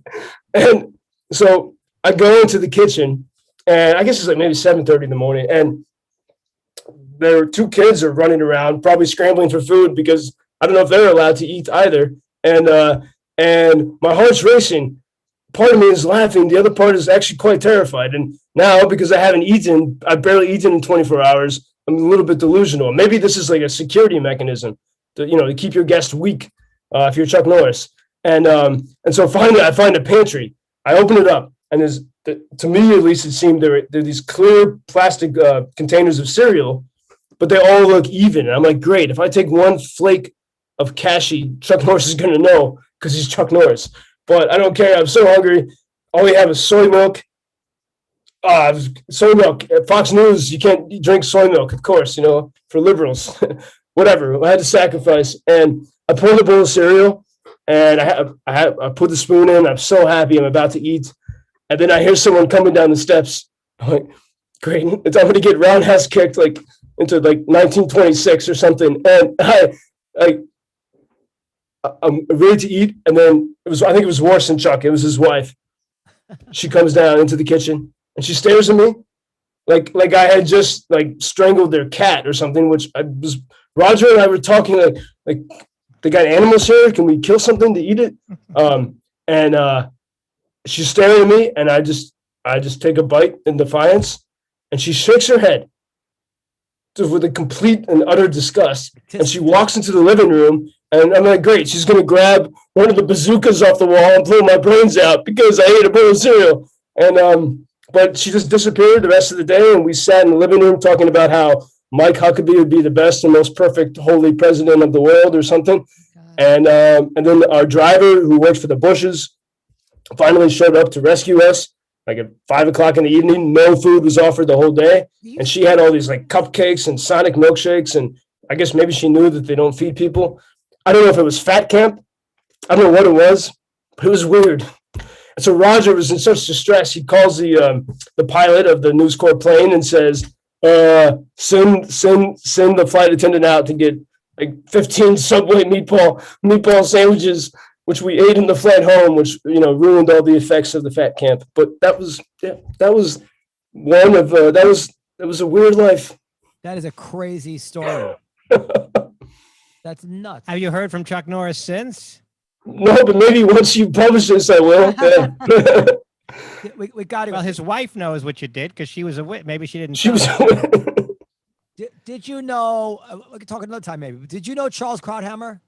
And so I go into the kitchen, and I guess it's like maybe 7:30 in the morning, and their 2 kids are running around, probably scrambling for food because I don't know if they're allowed to eat either. And my heart's racing. Part of me is laughing. The other part is actually quite terrified. And now, because I've barely eaten in 24 hours, I'm a little bit delusional. Maybe this is like a security mechanism to keep your guest weak if you're Chuck Norris. And so finally I find a pantry. I open it up, and to me at least, it seemed there are these clear plastic containers of cereal, but they all look even. And I'm like, great, if I take one flake of cashew, Chuck Norris is going to know because he's Chuck Norris. But I don't care. I'm so hungry. All we have is soy milk. Soy milk. At Fox News, you can't drink soy milk, of course, for liberals. Whatever. I had to sacrifice. And I pulled a bowl of cereal, and I put the spoon in. I'm so happy. I'm about to eat. And then I hear someone coming down the steps. I'm like, great. I'm going to get roundhouse kicked into 1926 or something. And I'm ready to eat, and then I think it was worse than Chuck. It was his wife. She comes down into the kitchen, and she stares at me like I had just strangled their cat or something. Roger and I were talking like they got animals here. Can we kill something to eat it? And she's staring at me, and I just take a bite in defiance, and she shakes her head with a complete and utter disgust, and she walks into the living room. And I'm like, great, she's going to grab one of the bazookas off the wall and blow my brains out because I ate a bowl of cereal. And but she just disappeared the rest of the day, and we sat in the living room talking about how Mike Huckabee would be the best and most perfect holy president of the world or something. And then our driver, who works for the Bushes, finally showed up to rescue us, like at 5 o'clock in the evening. No food was offered the whole day. And she had all these cupcakes and Sonic milkshakes, and I guess maybe she knew that they don't feed people. I don't know if it was fat camp. I don't know what it was, but it was weird. And so Roger was in such distress. He calls the pilot of the News Corps plane and says, send the flight attendant out to get 15 Subway meatball sandwiches, which we ate in the flight home, which ruined all the effects of the fat camp. But that was one of that was a weird life. That is a crazy story. That's nuts. Have you heard from Chuck Norris since? No, but maybe once you publish this, I will. Yeah. we got it. Well, his wife knows what you did because she was a wit. Maybe she didn't. She was. Did you know? We can talk another time, maybe. Did you know Charles Krauthammer?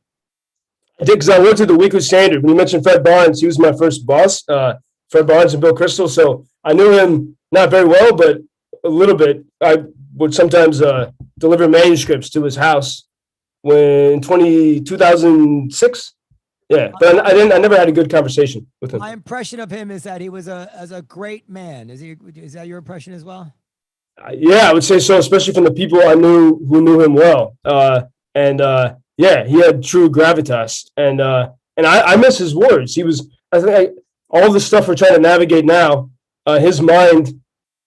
I did, because I worked at the Weekly Standard. When you mentioned Fred Barnes, he was my first boss. Fred Barnes and Bill Kristol. So I knew him not very well, but a little bit. would sometimes deliver manuscripts to his house when 2006. Yeah, but I never had a good conversation with him. My impression of him is that he was a great man. Is that your impression as well? Yeah, I would say so, especially from the people I knew who knew him well. Yeah, he had true gravitas, and I miss his words. He was, I think, all the stuff we're trying to navigate now. His mind,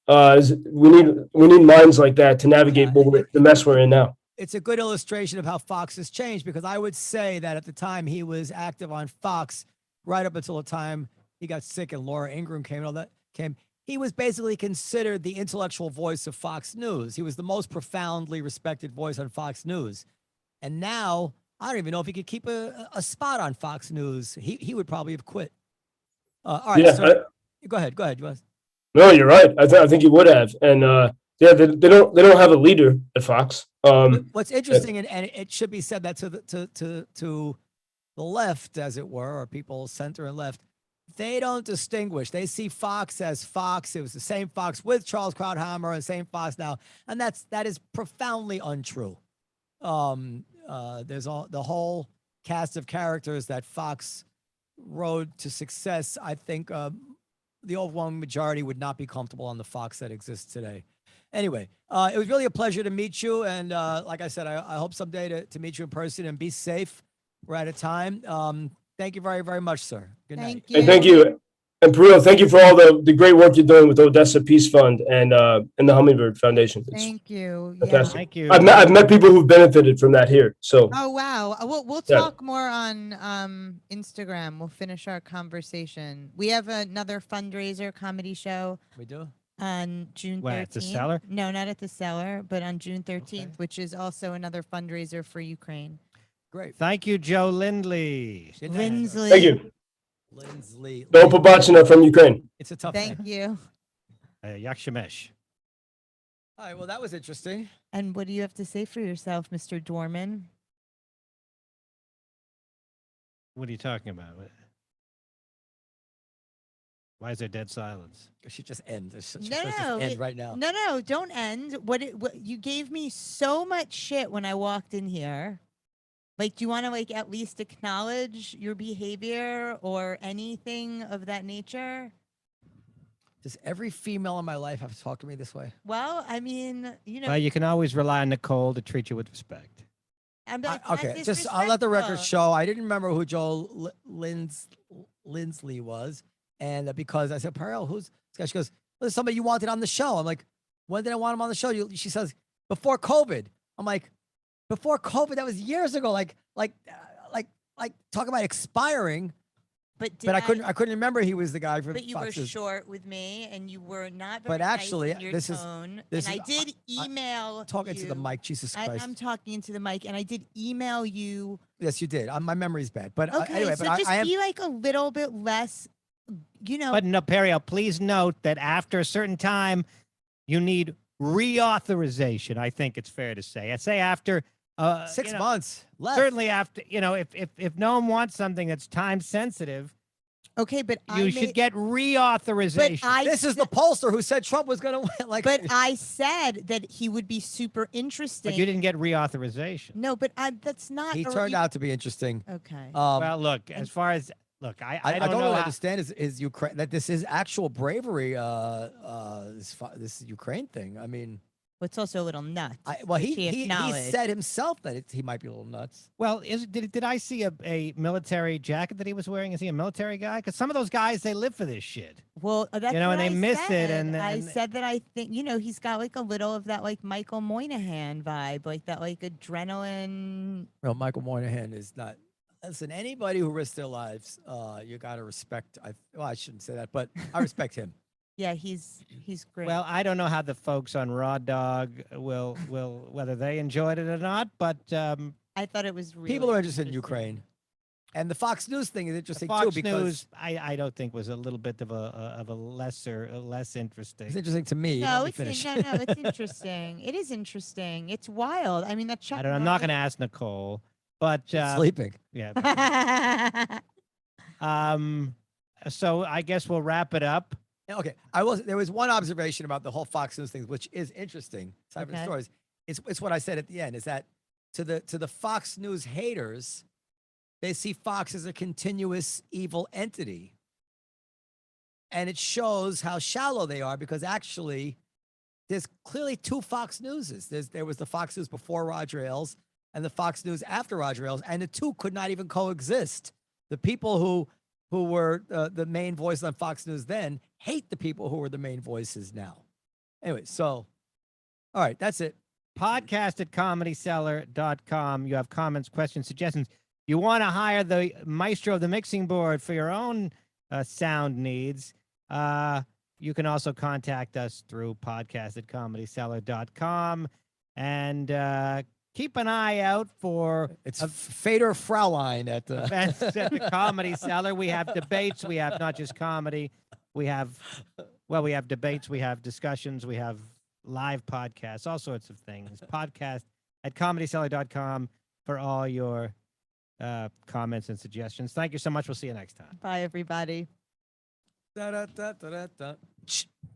we need minds like that to navigate the mess we're in now. It's a good illustration of how Fox has changed, because I would say that at the time he was active on Fox, right up until the time he got sick and Laura Ingraham came and all that came. He was basically considered the intellectual voice of Fox News. He was the most profoundly respected voice on Fox News. And now I don't even know if he could keep a spot on Fox News. He would probably have quit. All right, yeah, go ahead. No, you're right. I think he would have. And yeah, they don't have a leader at Fox. What's interesting, and it should be said that to the left, as it were, or people center and left, they don't distinguish. They see Fox as Fox. It was the same Fox with Charles Krauthammer and same Fox now, and that is profoundly untrue. There's the whole cast of characters that Fox rode to success. I think the overwhelming majority would not be comfortable on the Fox that exists today. Anyway, it was really a pleasure to meet you. And like I said, I hope someday to meet you in person, and be safe. We're out of time. Thank you very, very much, sir. Good night. And thank you. And Periel, thank you for all the great work you're doing with Odessa Peace Fund and the Hummingbird Foundation. It's Thank you. fantastic. Thank you. I've met people who've benefited from that here. So Oh, wow. We'll talk more on Instagram. We'll finish our conversation. We have another fundraiser comedy show. We do? On June 13th. Where, at the Cellar? No, not at the Cellar, but on June 13th, which is also another fundraiser for Ukraine. Great. Thank you, Joe Lindsley. Linsley. thank you. Linsley. No Pobacina from Ukraine. It's a tough Thank name. you. Yakshimesh. All right. Well, that was interesting. And what do you have to say for yourself, Mr. Dworman? What are you talking about? Why is there dead silence? It should just end. No, end right now. No, don't end. What you gave me so much shit when I walked in here. Like, do you want to like at least acknowledge your behavior or anything of that nature? Does every female in my life have to talk to me this way? Well, I mean, you know. Well, you can always rely on Nicole to treat you with respect. Okay, just I'll let the record show. I didn't remember who Joe Lindsley was. And because I said, Periel, who's this guy? She goes, well, there's somebody you wanted on the show. I'm like, when did I want him on the show? She says, before COVID. I'm like, before COVID? That was years ago. Like talk about expiring. But I couldn't remember he was the guy from. But you Fox's. were short with me, and you were not very But actually, nice in your tone. this and is I did email. Talking to the mic, Jesus Christ. I'm talking into the mic, and I did email you. Yes, you did. My memory's bad, but Okay, anyway. so But just I am be like a little bit less. You know. But no, Periel, please note that after a certain time, you need reauthorization. I think it's fair to say. I say after 6 months left. Certainly after, if Noam wants something that's time sensitive, okay, but you should get reauthorization. This is the pollster who said Trump was going to win. Like, but I said that he would be super interesting. But you didn't get reauthorization. No, but that's not. He turned out to be interesting. Okay. Well, look, as far as I don't really understand is Ukraine that this is actual bravery. This Ukraine thing. I mean, well, it's also a little nuts. He said himself that he might be a little nuts. Well, did I see a military jacket that he was wearing? Is he a military guy? Because some of those guys, they live for this shit. Well, that's and they miss it. And I said that I think he's got like a little of that like Michael Moynihan vibe, like that like adrenaline. No, Michael Moynihan is not. Listen, anybody who risks their lives, you got to respect. I shouldn't say that, but I respect him. Yeah, he's great. Well, I don't know how the folks on Raw Dog will whether they enjoyed it or not, but I thought it was really people are interested in Ukraine, and the Fox News thing is interesting Fox too because News, I don't think was a little bit of a less interesting. It's interesting to me. No, it's interesting. It is interesting. It's wild. I mean, that Chuck. I'm not going to ask Nicole, but sleeping. Yeah. So I guess we'll wrap it up. Okay, there was one observation about the whole Fox News thing, which is interesting. Aside from the Okay. stories, it's what I said at the end. Is that to the Fox News haters, they see Fox as a continuous evil entity, and it shows how shallow they are because actually, there's clearly two Fox Newses. There was the Fox News before Roger Ailes and the Fox News after Roger Ailes, and the two could not even coexist. The people who were the main voice on Fox News then hate the people who are the main voices now. Anyway, so, all right, that's it. Podcast at comedyseller.com. You have comments, questions, suggestions. You want to hire the maestro of the mixing board for your own sound needs. You can also contact us through podcast at comedyseller.com. And keep an eye out for It's Fader Fraulein at the events at the Comedy Cellar. We have debates. We have not just comedy. We have debates. We have discussions. We have live podcasts, all sorts of things. Podcast at comedyseller.com for all your comments and suggestions. Thank you so much. We'll see you next time. Bye, everybody. Da, da, da, da, da, da.